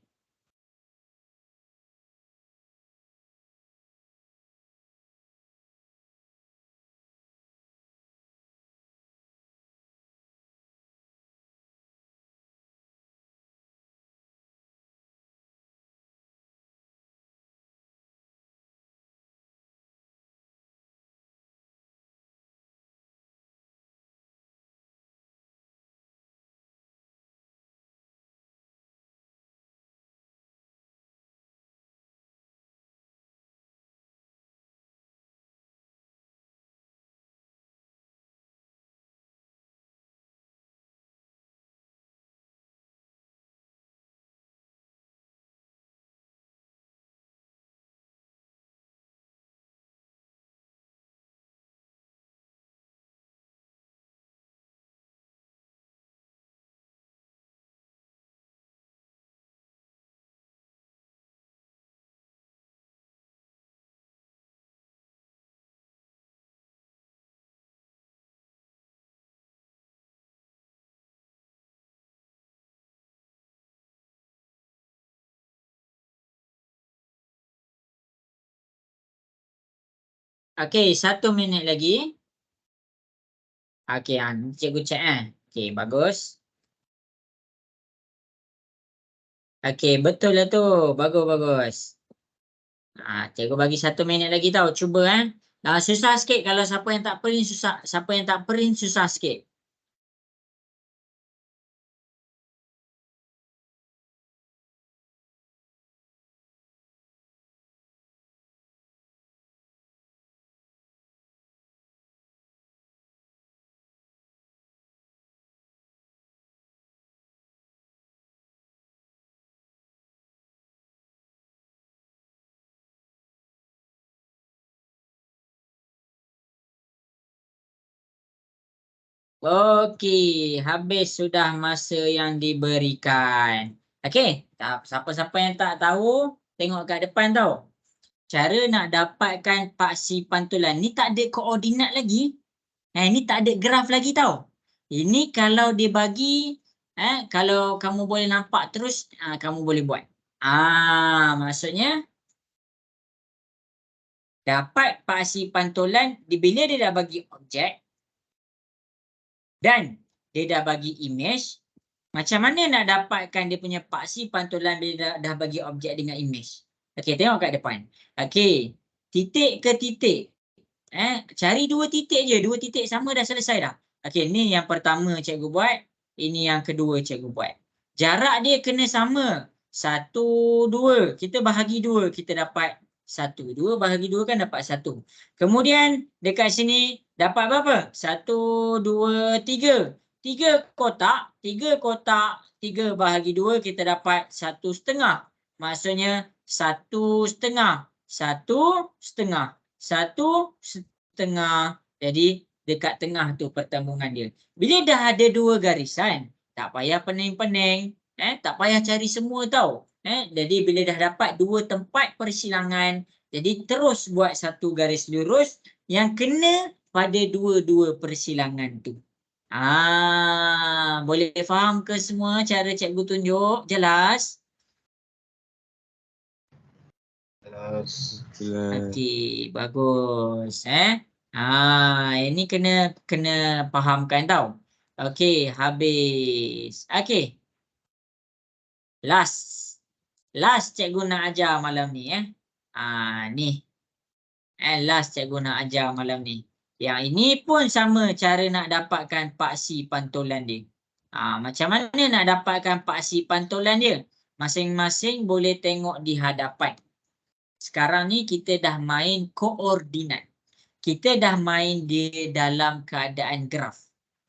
Okey, 1 minit lagi. Okey, cikgu cek Okey, bagus. Okey, betul lah tu. Bagus. Cikgu bagi 1 minit lagi tau. Cuba susah sikit kalau siapa yang tak print susah. Siapa yang tak print susah sikit. Okey, habis sudah masa yang diberikan. Okey, siapa-siapa yang tak tahu, tengok kat depan tau. Cara nak dapatkan paksi pantulan ni tak ada koordinat lagi. Ni tak ada graf lagi tau. Ini kalau dia bagi, kalau kamu boleh nampak terus, kamu boleh buat. Maksudnya dapat paksi pantulan bila dia dah bagi objek dan dia dah bagi image. Macam mana nak dapatkan dia punya paksi pantulan bila dah bagi objek dengan image? Okey, tengok kat depan. Okey, titik ke titik. Cari 2 titik je. 2 titik sama dah selesai dah. Okey, ni yang pertama cikgu buat. Ini yang kedua cikgu buat. Jarak dia kena sama. 1, 2. Kita bahagi 2. Kita dapat 1. 2 bahagi 2 kan dapat 1. Kemudian dekat sini dapat berapa? 1, 2, 3. 3 kotak. 3 kotak. 3 bahagi 2 kita dapat 1,5. Maksudnya 1,5. 1,5. 1,5. Jadi dekat tengah tu pertembungan dia. Bila dah ada 2 garisan, tak payah pening-pening. Tak payah cari semua tau. Jadi bila dah dapat 2 tempat persilangan, jadi terus buat 1 garis lurus yang kena pada 2 persilangan tu. Boleh faham ke semua cara cikgu tunjuk? Jelas? Jelas. Okey, bagus. Ini kena fahamkan tau. Okey, habis. Okey. Last cikgu nak ajar malam ni ni. Last cikgu nak ajar malam ni. Yang ini pun sama cara nak dapatkan paksi pantulan dia. Macam mana nak dapatkan paksi pantulan dia? Masing-masing boleh tengok di hadapan. Sekarang ni kita dah main koordinat. kita dah main di dalam keadaan graf.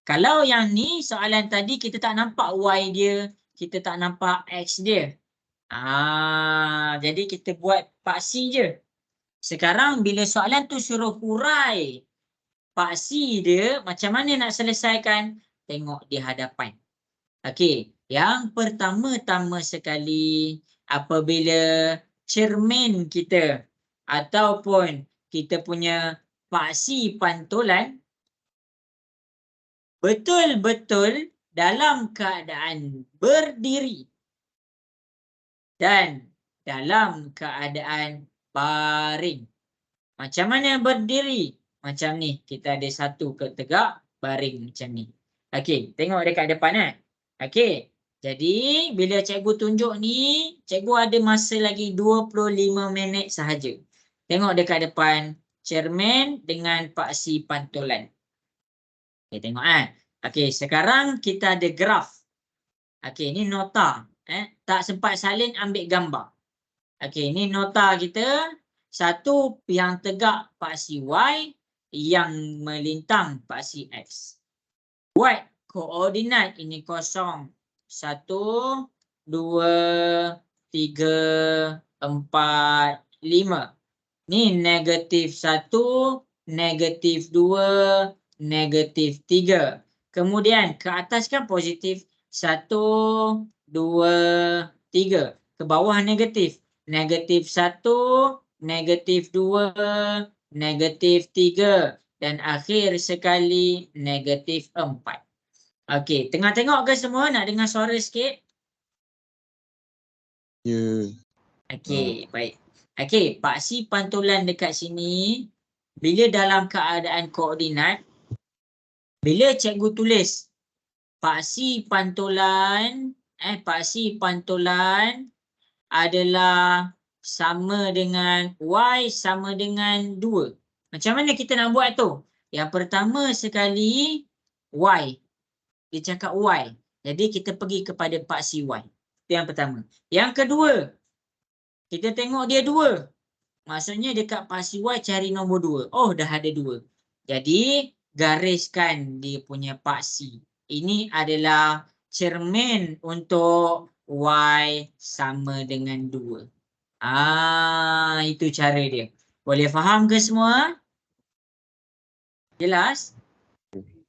Kalau yang ni soalan tadi kita tak nampak Y dia, kita tak nampak X dia. Jadi kita buat paksi je. Sekarang bila soalan tu suruh hurai paksi dia, macam mana nak selesaikan? Tengok di hadapan. Okey, yang pertama-tama sekali apabila cermin kita ataupun kita punya paksi pantulan betul-betul dalam keadaan berdiri dan dalam keadaan baring. Macam mana berdiri? Macam ni. Kita ada satu tegak, baring macam ni. Okey, tengok dekat depan . Okey. Jadi, bila cikgu tunjuk ni, cikgu ada masa lagi 25 minit sahaja. Tengok dekat depan, cermin dengan paksi pantulan. Okey, tengok . Okey, sekarang kita ada graf. Okey, ni nota. Tak sempat salin, ambil gambar. Okey, ni nota kita. Satu yang tegak paksi Y, yang melintang paksi X. Buat koordinat ini 0, 1, 2, 3, 4, 5. Ni negatif 1, negatif 2, negatif 3. Kemudian ke atas kan positif 1, 2, 3. Ke bawah negatif. Negatif 1, negatif 2, negatif 3. Dan akhir sekali negatif 4. Okey, tengah tengok ke semua? Nak dengar suara sikit? Ya. Okey, baik. Okey, paksi pantulan dekat sini, bila dalam keadaan koordinat, bila cikgu tulis paksi pantulan adalah sama dengan Y sama dengan 2. Macam mana kita nak buat tu? Yang pertama sekali Y. Dia cakap Y. Jadi kita pergi kepada paksi Y. Itu yang pertama. Yang kedua, kita tengok dia 2. Maksudnya dekat paksi Y cari nombor 2. Oh, dah ada 2. Jadi gariskan dia punya paksi. Ini adalah cermin untuk Y sama dengan 2. Itu cara dia. Boleh faham ke semua? Jelas?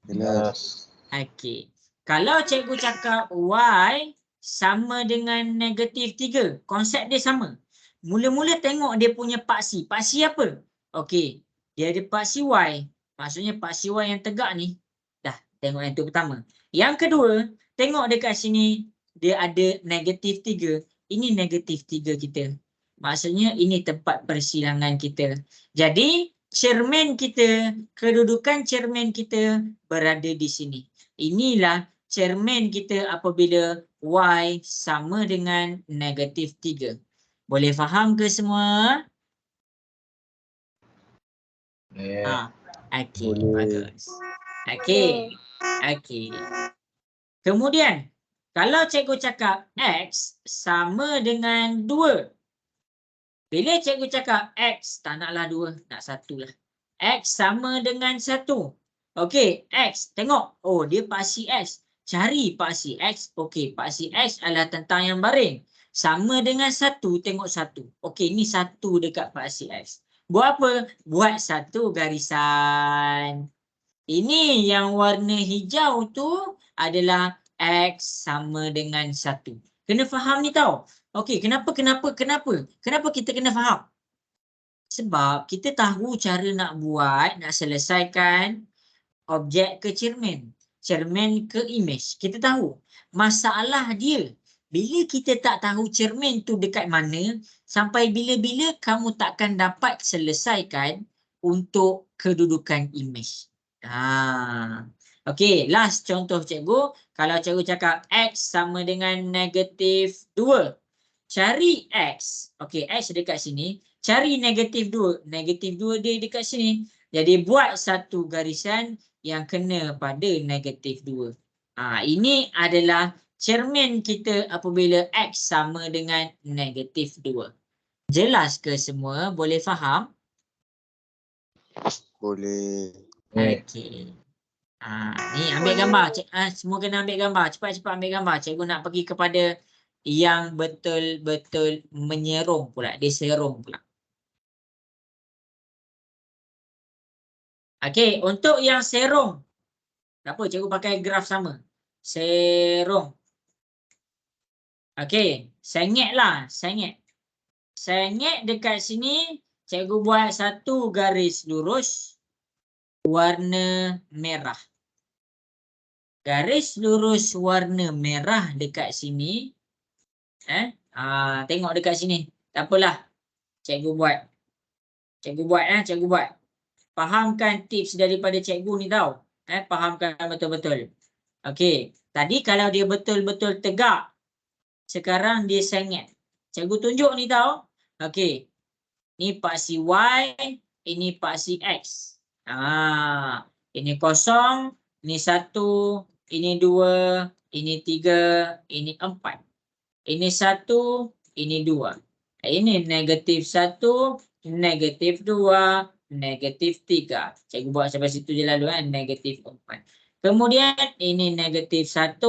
Jelas. Okey. Kalau cikgu cakap Y sama dengan negatif 3, konsep dia sama. Mula-mula tengok dia punya paksi. Paksi apa? Okey, dia ada paksi Y. Maksudnya paksi Y yang tegak ni. Dah, tengok yang tu pertama. Yang kedua, tengok dekat sini. Dia ada negatif 3. Ini negatif 3 kita. Maksudnya ini tempat persilangan kita. Jadi, cermin kita, kedudukan cermin kita berada di sini. Inilah cermin kita apabila Y sama dengan negatif 3. Boleh faham ke semua? Okey, bagus. Okey. Kemudian, kalau cikgu cakap X sama dengan 2. Bila cikgu cakap X, tak naklah 2, nak 1 lah. X sama dengan 1. Okey, X, tengok. Oh, dia paksi X. Cari paksi X. Okey, paksi X adalah tentang yang baring. Sama dengan 1, tengok 1. Okey, ni 1 dekat paksi X. Buat apa? Buat satu garisan. Ini yang warna hijau tu adalah X sama dengan 1. Kena faham ni tau. Okey, kenapa kita kena faham? Sebab kita tahu cara nak buat, nak selesaikan objek ke cermin. Cermin ke image. Kita tahu. Masalah dia, bila kita tak tahu cermin tu dekat mana, sampai bila-bila kamu takkan dapat selesaikan untuk kedudukan image. Okey, last contoh cikgu. Kalau cikgu cakap X sama dengan negatif 2. Cari X. Okey, X dekat sini. Cari negatif 2. Negatif 2 dia dekat sini. Jadi buat satu garisan yang kena pada negatif 2. Ini adalah cermin kita apabila X sama dengan negatif 2. Jelas ke semua? Boleh faham? Boleh. Okey. Ni ambil gambar. Semua kena ambil gambar. Cepat-cepat ambil gambar. Cikgu nak pergi kepada yang betul-betul menyerong pula. Dia serong pula. Okey, untuk yang serong. Tak apa, cikgu pakai graf sama. Serong. Okey, sengit lah. Sengit. Sengit dekat sini, cikgu buat satu garis lurus warna merah. Garis lurus warna merah dekat sini. Tengok dekat sini. Tak apalah. Cikgu buat. Cikgu buat. Fahamkan tips daripada cikgu ni tau. Fahamkan betul-betul. Okey. Tadi kalau dia betul-betul tegak. Sekarang dia sengit. Cikgu tunjuk ni tau. Okey. Ni paksi Y. Ini paksi X. Ini kosong. Ini 1. Ini 2. Ini 3. Ini 4. Ini 1. Ini 2. Ini negatif 1. Negatif 2. Negatif 3. Cikgu buat sampai situ je lalu. Negatif 4. Kemudian ini negatif 1.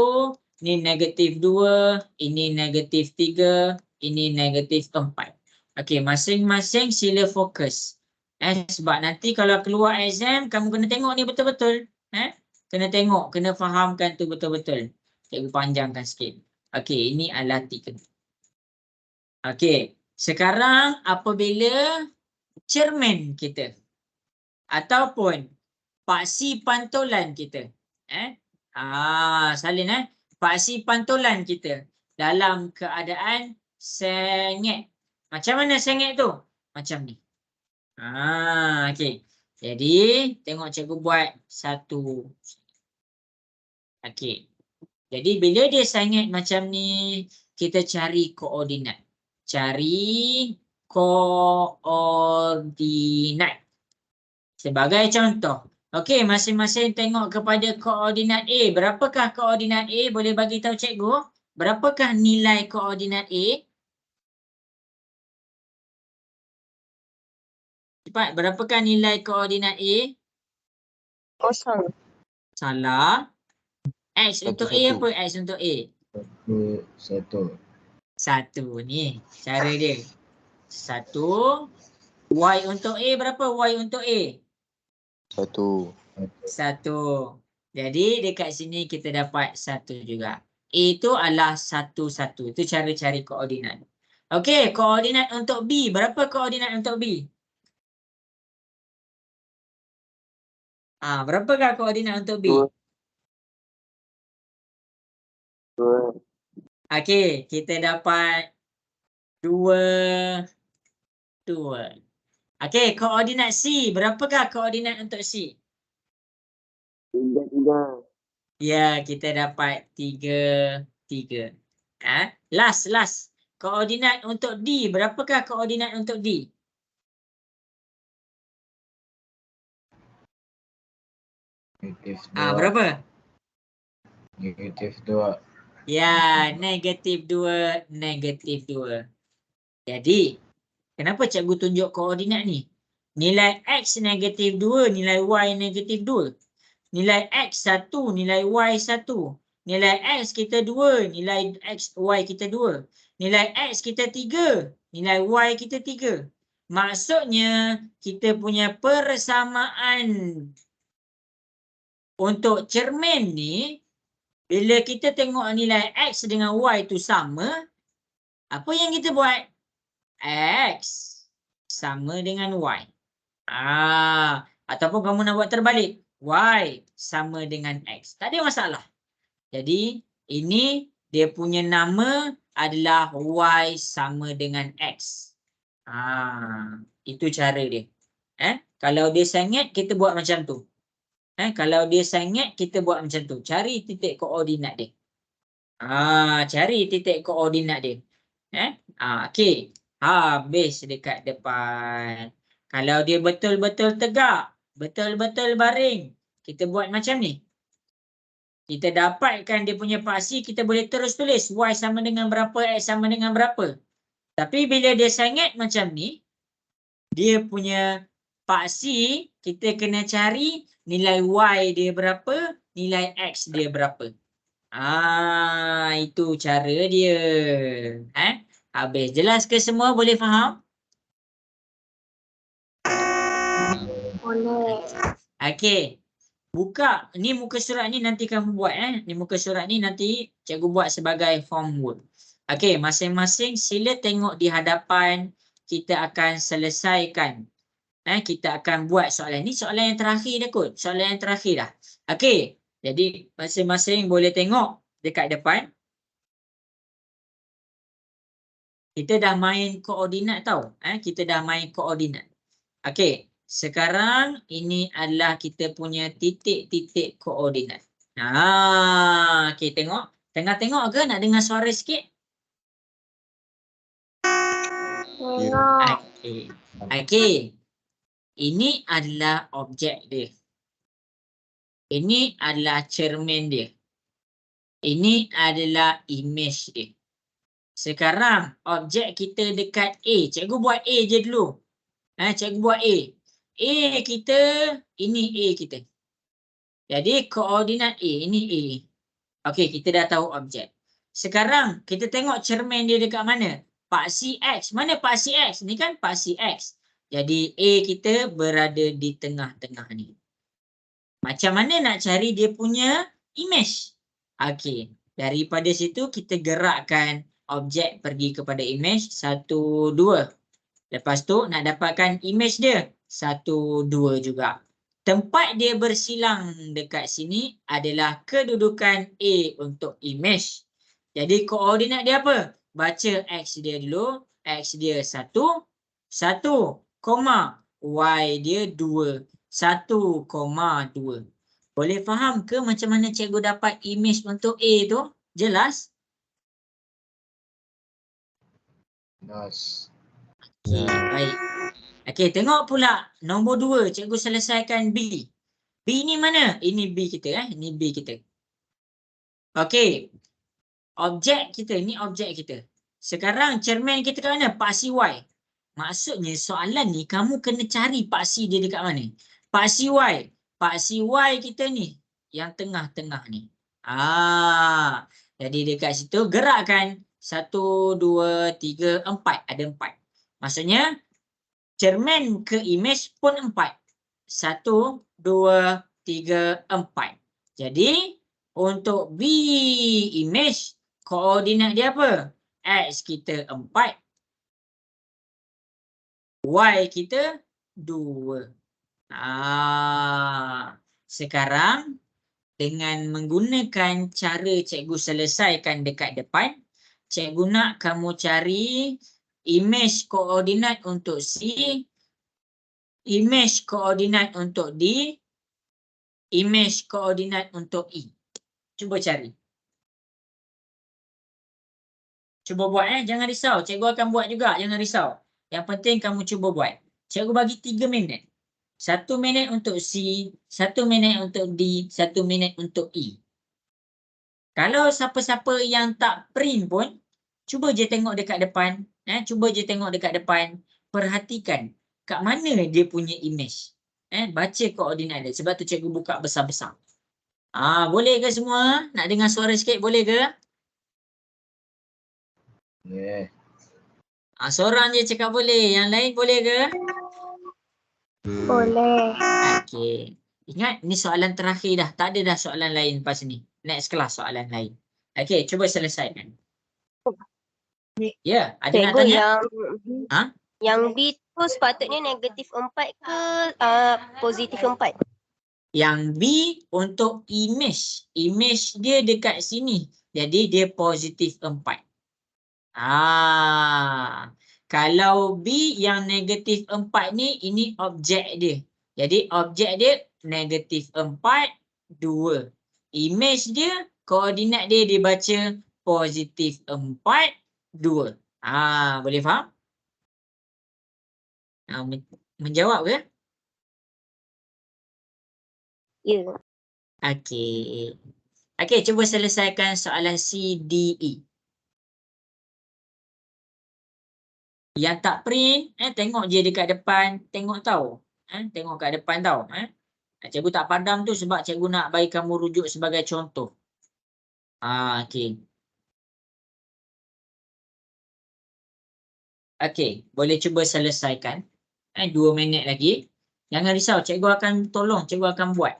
Ini negatif 2. Ini negatif 3. Ini negatif 4. Okey, masing-masing sila fokus. Sebab nanti kalau keluar exam, kamu kena tengok ni betul-betul. Kena tengok, kena fahamkan tu betul-betul. Cikgu panjangkan sikit. Okey, ini adalah 3. Okey, sekarang apabila cermin kita ataupun paksi pantulan kita. Salin paksi pantulan kita dalam keadaan sengit. Macam mana sengit tu? Macam ni. Okey. Jadi, tengok cikgu buat satu. Okey. Jadi, bila dia sengit macam ni, kita cari koordinat. Cari koordinat. Sebagai contoh. Okey, masing-masing tengok kepada koordinat A. Berapakah koordinat A? Boleh bagi tahu cikgu? Berapakah nilai koordinat A? Cepat, berapakah nilai koordinat A? Kosong. Salah. X untuk A apa? X untuk A? 1. 1 ni. Cara dia. 1. Y untuk A berapa? Y untuk A? 1. 1. Jadi dekat sini kita dapat 1 juga. A itu adalah 1. Itu cara cari koordinat. Okey, koordinat untuk B. Berapa koordinat untuk B? Berapakah koordinat untuk B? 2. Okey, kita dapat 2. Okey, koordinat C. Berapakah koordinat untuk C? 3. Ya, kita dapat 3. Last. Koordinat untuk D. Berapakah koordinat untuk D? Negatif 2. Berapa? Negatif 2. Ya, negatif 2. Jadi, kenapa cikgu tunjuk koordinat ni? Nilai X negatif 2, nilai Y negatif 2. Nilai X 1, nilai Y 1. Nilai X kita 2, nilai Y kita 2. Nilai X kita 3, nilai Y kita 3. Maksudnya, kita punya persamaan untuk cermin ni, bila kita tengok nilai X dengan Y tu sama, apa yang kita buat? X sama dengan Y. Ataupun kamu nak buat terbalik. Y sama dengan X. Tak ada masalah. Jadi, ini dia punya nama adalah Y sama dengan X. Itu cara dia. Kalau dia sengit, kita buat macam tu. Kalau dia sengit, kita buat macam tu. Cari titik koordinat dia. Cari titik koordinat dia. Okey. Habis dekat depan. Kalau dia betul-betul tegak, betul-betul baring, kita buat macam ni. Kita dapatkan dia punya paksi, kita boleh terus tulis Y sama dengan berapa, X sama dengan berapa. Tapi bila dia sengit macam ni, dia punya Pak C, kita kena cari nilai Y dia berapa, nilai X dia berapa. Itu cara dia. Habis. Jelas ke semua? Boleh faham? Boleh. Okey. Buka. Ni muka surat ni nanti kamu buat. Ni muka surat ni nanti cikgu buat sebagai homework. Okey. Masing-masing sila tengok di hadapan. Kita akan selesaikan. Kita akan buat soalan ni. Soalan yang terakhir dah kot. Soalan yang terakhir dah. Okey. Jadi masing-masing boleh tengok dekat depan. Kita dah main koordinat tau. Kita dah main koordinat. Okey. Sekarang ini adalah kita punya titik-titik koordinat. Okey, tengok. Tengah tengok ke? Nak dengar suara sikit? Tengok. Okey. Ini adalah objek dia. Ini adalah cermin dia. Ini adalah image dia. Sekarang objek kita dekat A. Cikgu buat A je dulu. Cikgu buat A. A kita, ini A kita. Jadi koordinat A, ini A. Okey, kita dah tahu objek. Sekarang kita tengok cermin dia dekat mana? Paksi X. Mana paksi X? Ni kan paksi X. Jadi A kita berada di tengah-tengah ni. Macam mana nak cari dia punya image? Okey, daripada situ kita gerakkan objek pergi kepada image 1, 2. Lepas tu nak dapatkan image dia 1, 2 juga. Tempat dia bersilang dekat sini adalah kedudukan A untuk image. Jadi koordinat dia apa? Baca X dia dulu. X dia 1, 1, Y dia 2, 1,2. Boleh faham ke macam mana cikgu dapat image untuk A tu? Jelas? Nas. Okey, baik. Okey, tengok pula nombor 2. Cikgu selesaikan B. B ni mana? Ini B kita. Ini B kita. Okey. Objek kita. Ni objek kita. Sekarang cermin kita kat mana? Paksi Y. Maksudnya soalan ni kamu kena cari paksi dia dekat mana. Paksi Y. Paksi Y kita ni. Yang tengah-tengah ni. Jadi dekat situ gerakkan 1, 2, 3, 4. Ada 4. Maksudnya cermin ke image pun 4. 1, 2, 3, 4. Jadi untuk B image koordinat dia apa? X kita 4. Y kita 2. Sekarang dengan menggunakan cara cikgu selesaikan dekat depan, cikgu nak kamu cari image koordinat untuk C, image koordinat untuk D, image koordinat untuk E. Cuba cari. Cuba buat jangan risau. Cikgu akan buat juga, jangan risau. Yang penting kamu cuba buat. Cikgu bagi 3 minit. 1 minit untuk C, 1 minit untuk D, 1 minit untuk E. Kalau siapa-siapa yang tak print pun, cuba je tengok dekat depan. Cuba je tengok dekat depan. Perhatikan kat mana dia punya image. Baca koordinat dia. Sebab tu cikgu buka besar-besar. Boleh ke semua? Nak dengar suara sikit boleh ke? Yeah. Seorang je cakap boleh. Yang lain boleh ke? Boleh. Okey. Ingat ni soalan terakhir dah. Tak ada dah soalan lain lepas ni. Next kelas soalan lain. Okey, cuba selesaikan. Ya, ada nak Cikgu, tanya? yang B tu sepatutnya negatif 4 ke positif 4? Yang B untuk image. Image dia dekat sini. Jadi dia positif 4. Kalau B yang negatif 4 ni, ini objek dia. Jadi objek dia negatif 4, 2. Image dia, koordinat dia dibaca positif 4, 2. Boleh faham? Menjawab ke? Ya. Okey. Okey, cuba selesaikan soalan C, D, E. Yang tak print, tengok je dekat depan. Tengok tahu. Tengok kat depan tau. Cikgu tak padam tu sebab cikgu nak bagi kamu rujuk sebagai contoh. Okey. Okey, boleh cuba selesaikan. 2 minit lagi. Jangan risau, cikgu akan tolong, cikgu akan buat.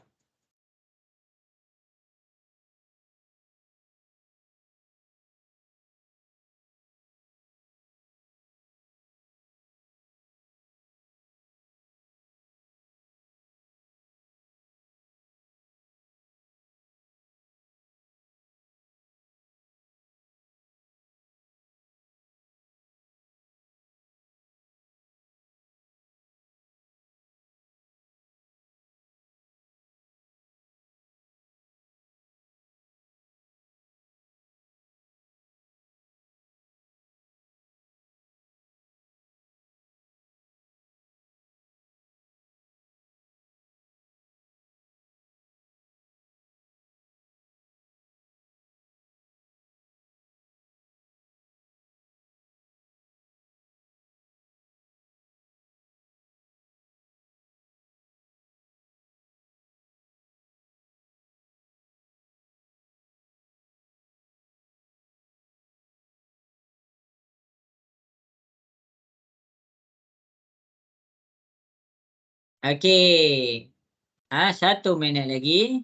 Okey. 1 minit lagi.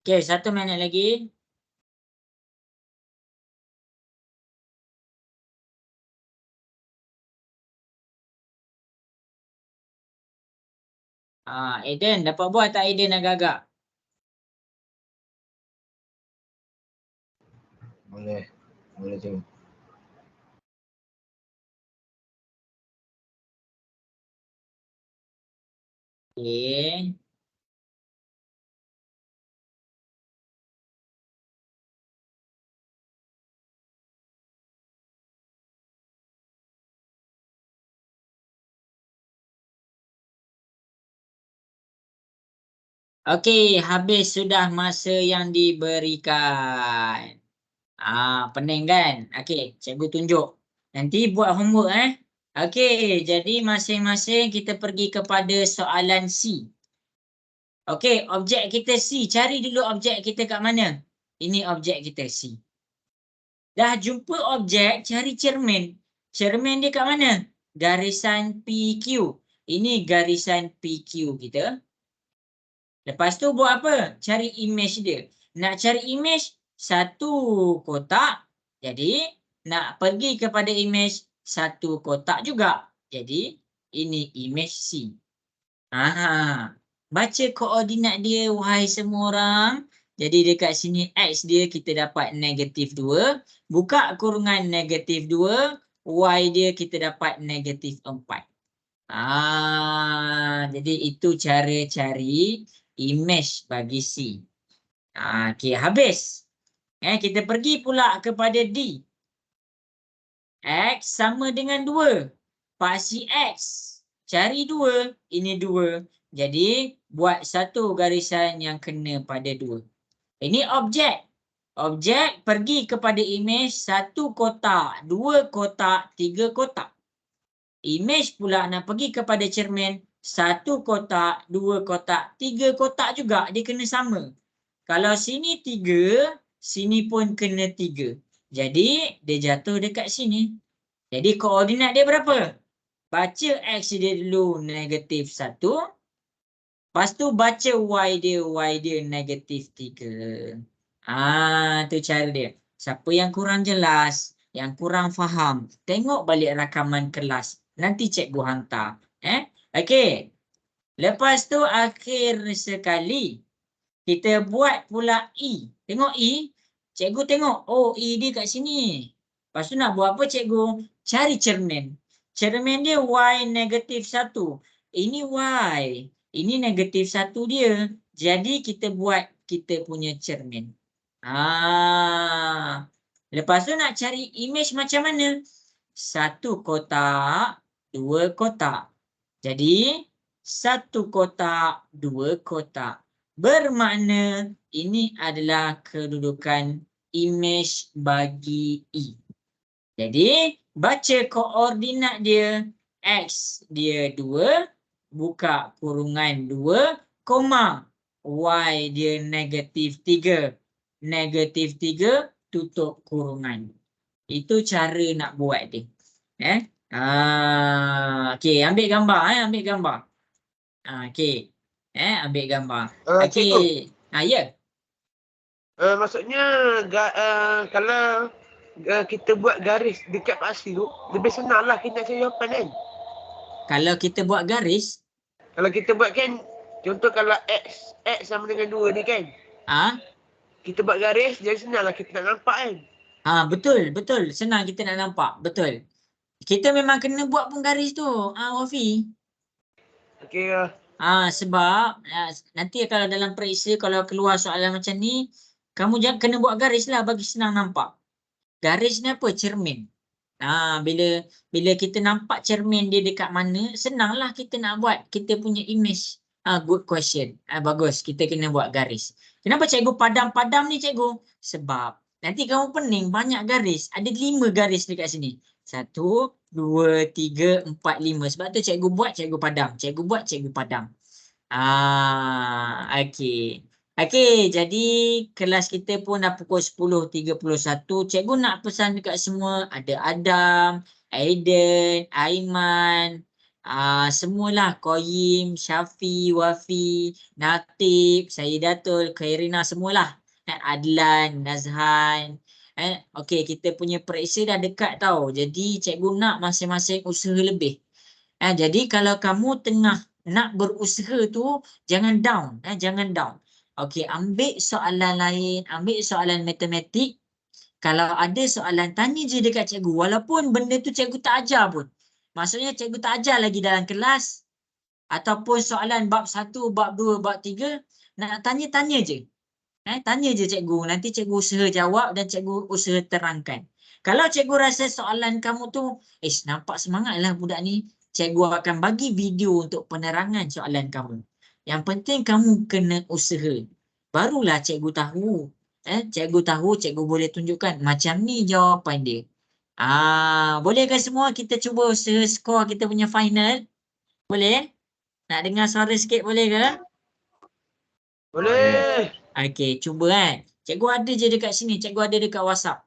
Okey, 1 minit lagi. Aiden, dapat buat tak Aiden agak-agak? Boleh. Boleh cikgu. Okey. Okey, habis sudah masa yang diberikan. Pening kan? Okey, cikgu tunjuk. Nanti buat homework Okey, jadi masing-masing kita pergi kepada soalan C. Okey, objek kita C. Cari dulu objek kita kat mana? Ini objek kita C. Dah jumpa objek, cari cermin. Cermin dia kat mana? Garisan PQ. Ini garisan PQ kita. Lepas tu buat apa? Cari image dia. Nak cari image, satu kotak. Jadi, nak pergi kepada image, satu kotak juga. Jadi, ini image C. Baca koordinat dia, wahai semua orang. Jadi, dekat sini X dia kita dapat -2. Buka kurungan -2. Y dia kita dapat -4. Jadi, itu cara cari image bagi C. Okey, habis. Kita pergi pula kepada D. X sama dengan 2. Paksi X. Cari 2. Ini 2. Jadi, buat satu garisan yang kena pada 2. Ini objek. Objek pergi kepada image 1 kotak, 2 kotak, 3 kotak. Image pula nak pergi kepada cermin 1 kotak, 2 kotak, 3 kotak juga. Dia kena sama. Kalau sini 3, sini pun kena 3. Jadi, dia jatuh dekat sini. Jadi, koordinat dia berapa? Baca X dia dulu -1. Lepas tu baca Y dia -3. Tu cara dia. Siapa yang kurang jelas, yang kurang faham, tengok balik rakaman kelas. Nanti cikgu hantar. Okey. Lepas tu akhir sekali, kita buat pula E. Tengok E. Cikgu tengok. Oh, E dia kat sini. Lepas tu nak buat apa cikgu? Cari cermin. Cermin dia Y -1. Ini Y. Ini -1 dia. Jadi kita buat kita punya cermin. Lepas tu nak cari image macam mana? 1 kotak, 2 kotak. Jadi 1 kotak, 2 kotak. Bermakna ini adalah kedudukan image bagi E. Jadi baca koordinat dia. X dia 2, buka kurungan 2, koma. Y dia -3. -3 tutup kurungan. Itu cara nak buat dia. Okey, ambil gambar ambil gambar. Okey. Ambil gambar. Cikgu. Okey. Ya. Maksudnya kalau kita buat garis dekat paksi tu, lebih senang lah kita nak cari jawapan kan. Kalau kita buat garis, Kalau kita buat kan, contoh kalau X sama dengan 2 ni kan. Kita buat garis, jadi senang lah kita nak nampak kan. betul. Senang kita nak nampak. Betul. Kita memang kena buat pun garis tu, Wafi. Okey. Sebab nanti kalau dalam periksa, kalau keluar soalan macam ni, kamu jangan kena buat garis lah bagi senang nampak. Garis ni apa? Cermin. Bila kita nampak cermin dia dekat mana, senanglah kita nak buat kita punya image. Good question. Bagus. Kita kena buat garis. Kenapa cikgu padam-padam ni cikgu? Sebab nanti kamu pening banyak garis. Ada 5 garis dekat sini. 1, 2, 3, 4, 5. Sebab tu cikgu buat, cikgu padam. Cikgu buat, cikgu padam. Okey. Okey, jadi kelas kita pun dah pukul 10.31. Cikgu nak pesan dekat semua. Ada Adam, Aiden, Aiman, semualah. Qoyim, Syafi, Wafi, Natib, Sayyidatul, Khairina, semualah. Adlan, Nazhan. Okey, kita punya periksa dah dekat tau. Jadi cikgu nak masing-masing usaha lebih. Jadi kalau kamu tengah nak berusaha tu, jangan down. Jangan down. Okey, ambil soalan lain, ambil soalan matematik. Kalau ada soalan, tanya je dekat cikgu. Walaupun benda tu cikgu tak ajar pun. Maksudnya cikgu tak ajar lagi dalam kelas. Ataupun soalan bab 1, bab 2, bab 3. Nak tanya je. Tanya je cikgu. Nanti cikgu usaha jawab dan cikgu usaha terangkan. Kalau cikgu rasa soalan kamu tu, nampak semangatlah budak ni. Cikgu akan bagi video untuk penerangan soalan kamu. Yang penting kamu kena usaha. Barulah cikgu tahu. Cikgu tahu, cikgu boleh tunjukkan macam ni jawapan dia. Boleh ke semua kita cuba usaha skor kita punya final? Boleh? Nak dengar suara sikit boleh ke? Boleh. Okey, cuba Cikgu ada je dekat sini. Cikgu ada dekat WhatsApp.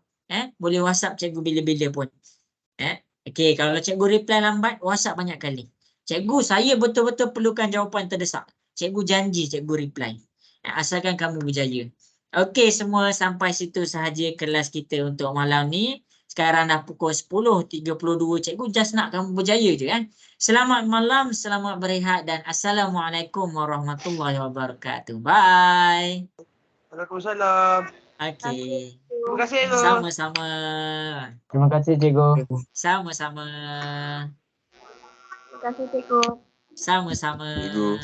Boleh WhatsApp cikgu bila-bila pun. Okey, kalau cikgu reply lambat, WhatsApp banyak kali. Cikgu, saya betul-betul perlukan jawapan terdesak. Cikgu janji cikgu reply. Asalkan kamu berjaya. Okey, semua sampai situ sahaja kelas kita untuk malam ni. Sekarang dah pukul 10.32. Cikgu just nak kamu berjaya je Selamat malam, selamat berehat dan Assalamualaikum warahmatullahi wabarakatuh. Bye. Waalaikumsalam. Okey. Terima kasih cikgu. Sama-sama. Terima kasih cikgu. Sama-sama. Terima kasih cikgu. Sama-sama. Cikgu.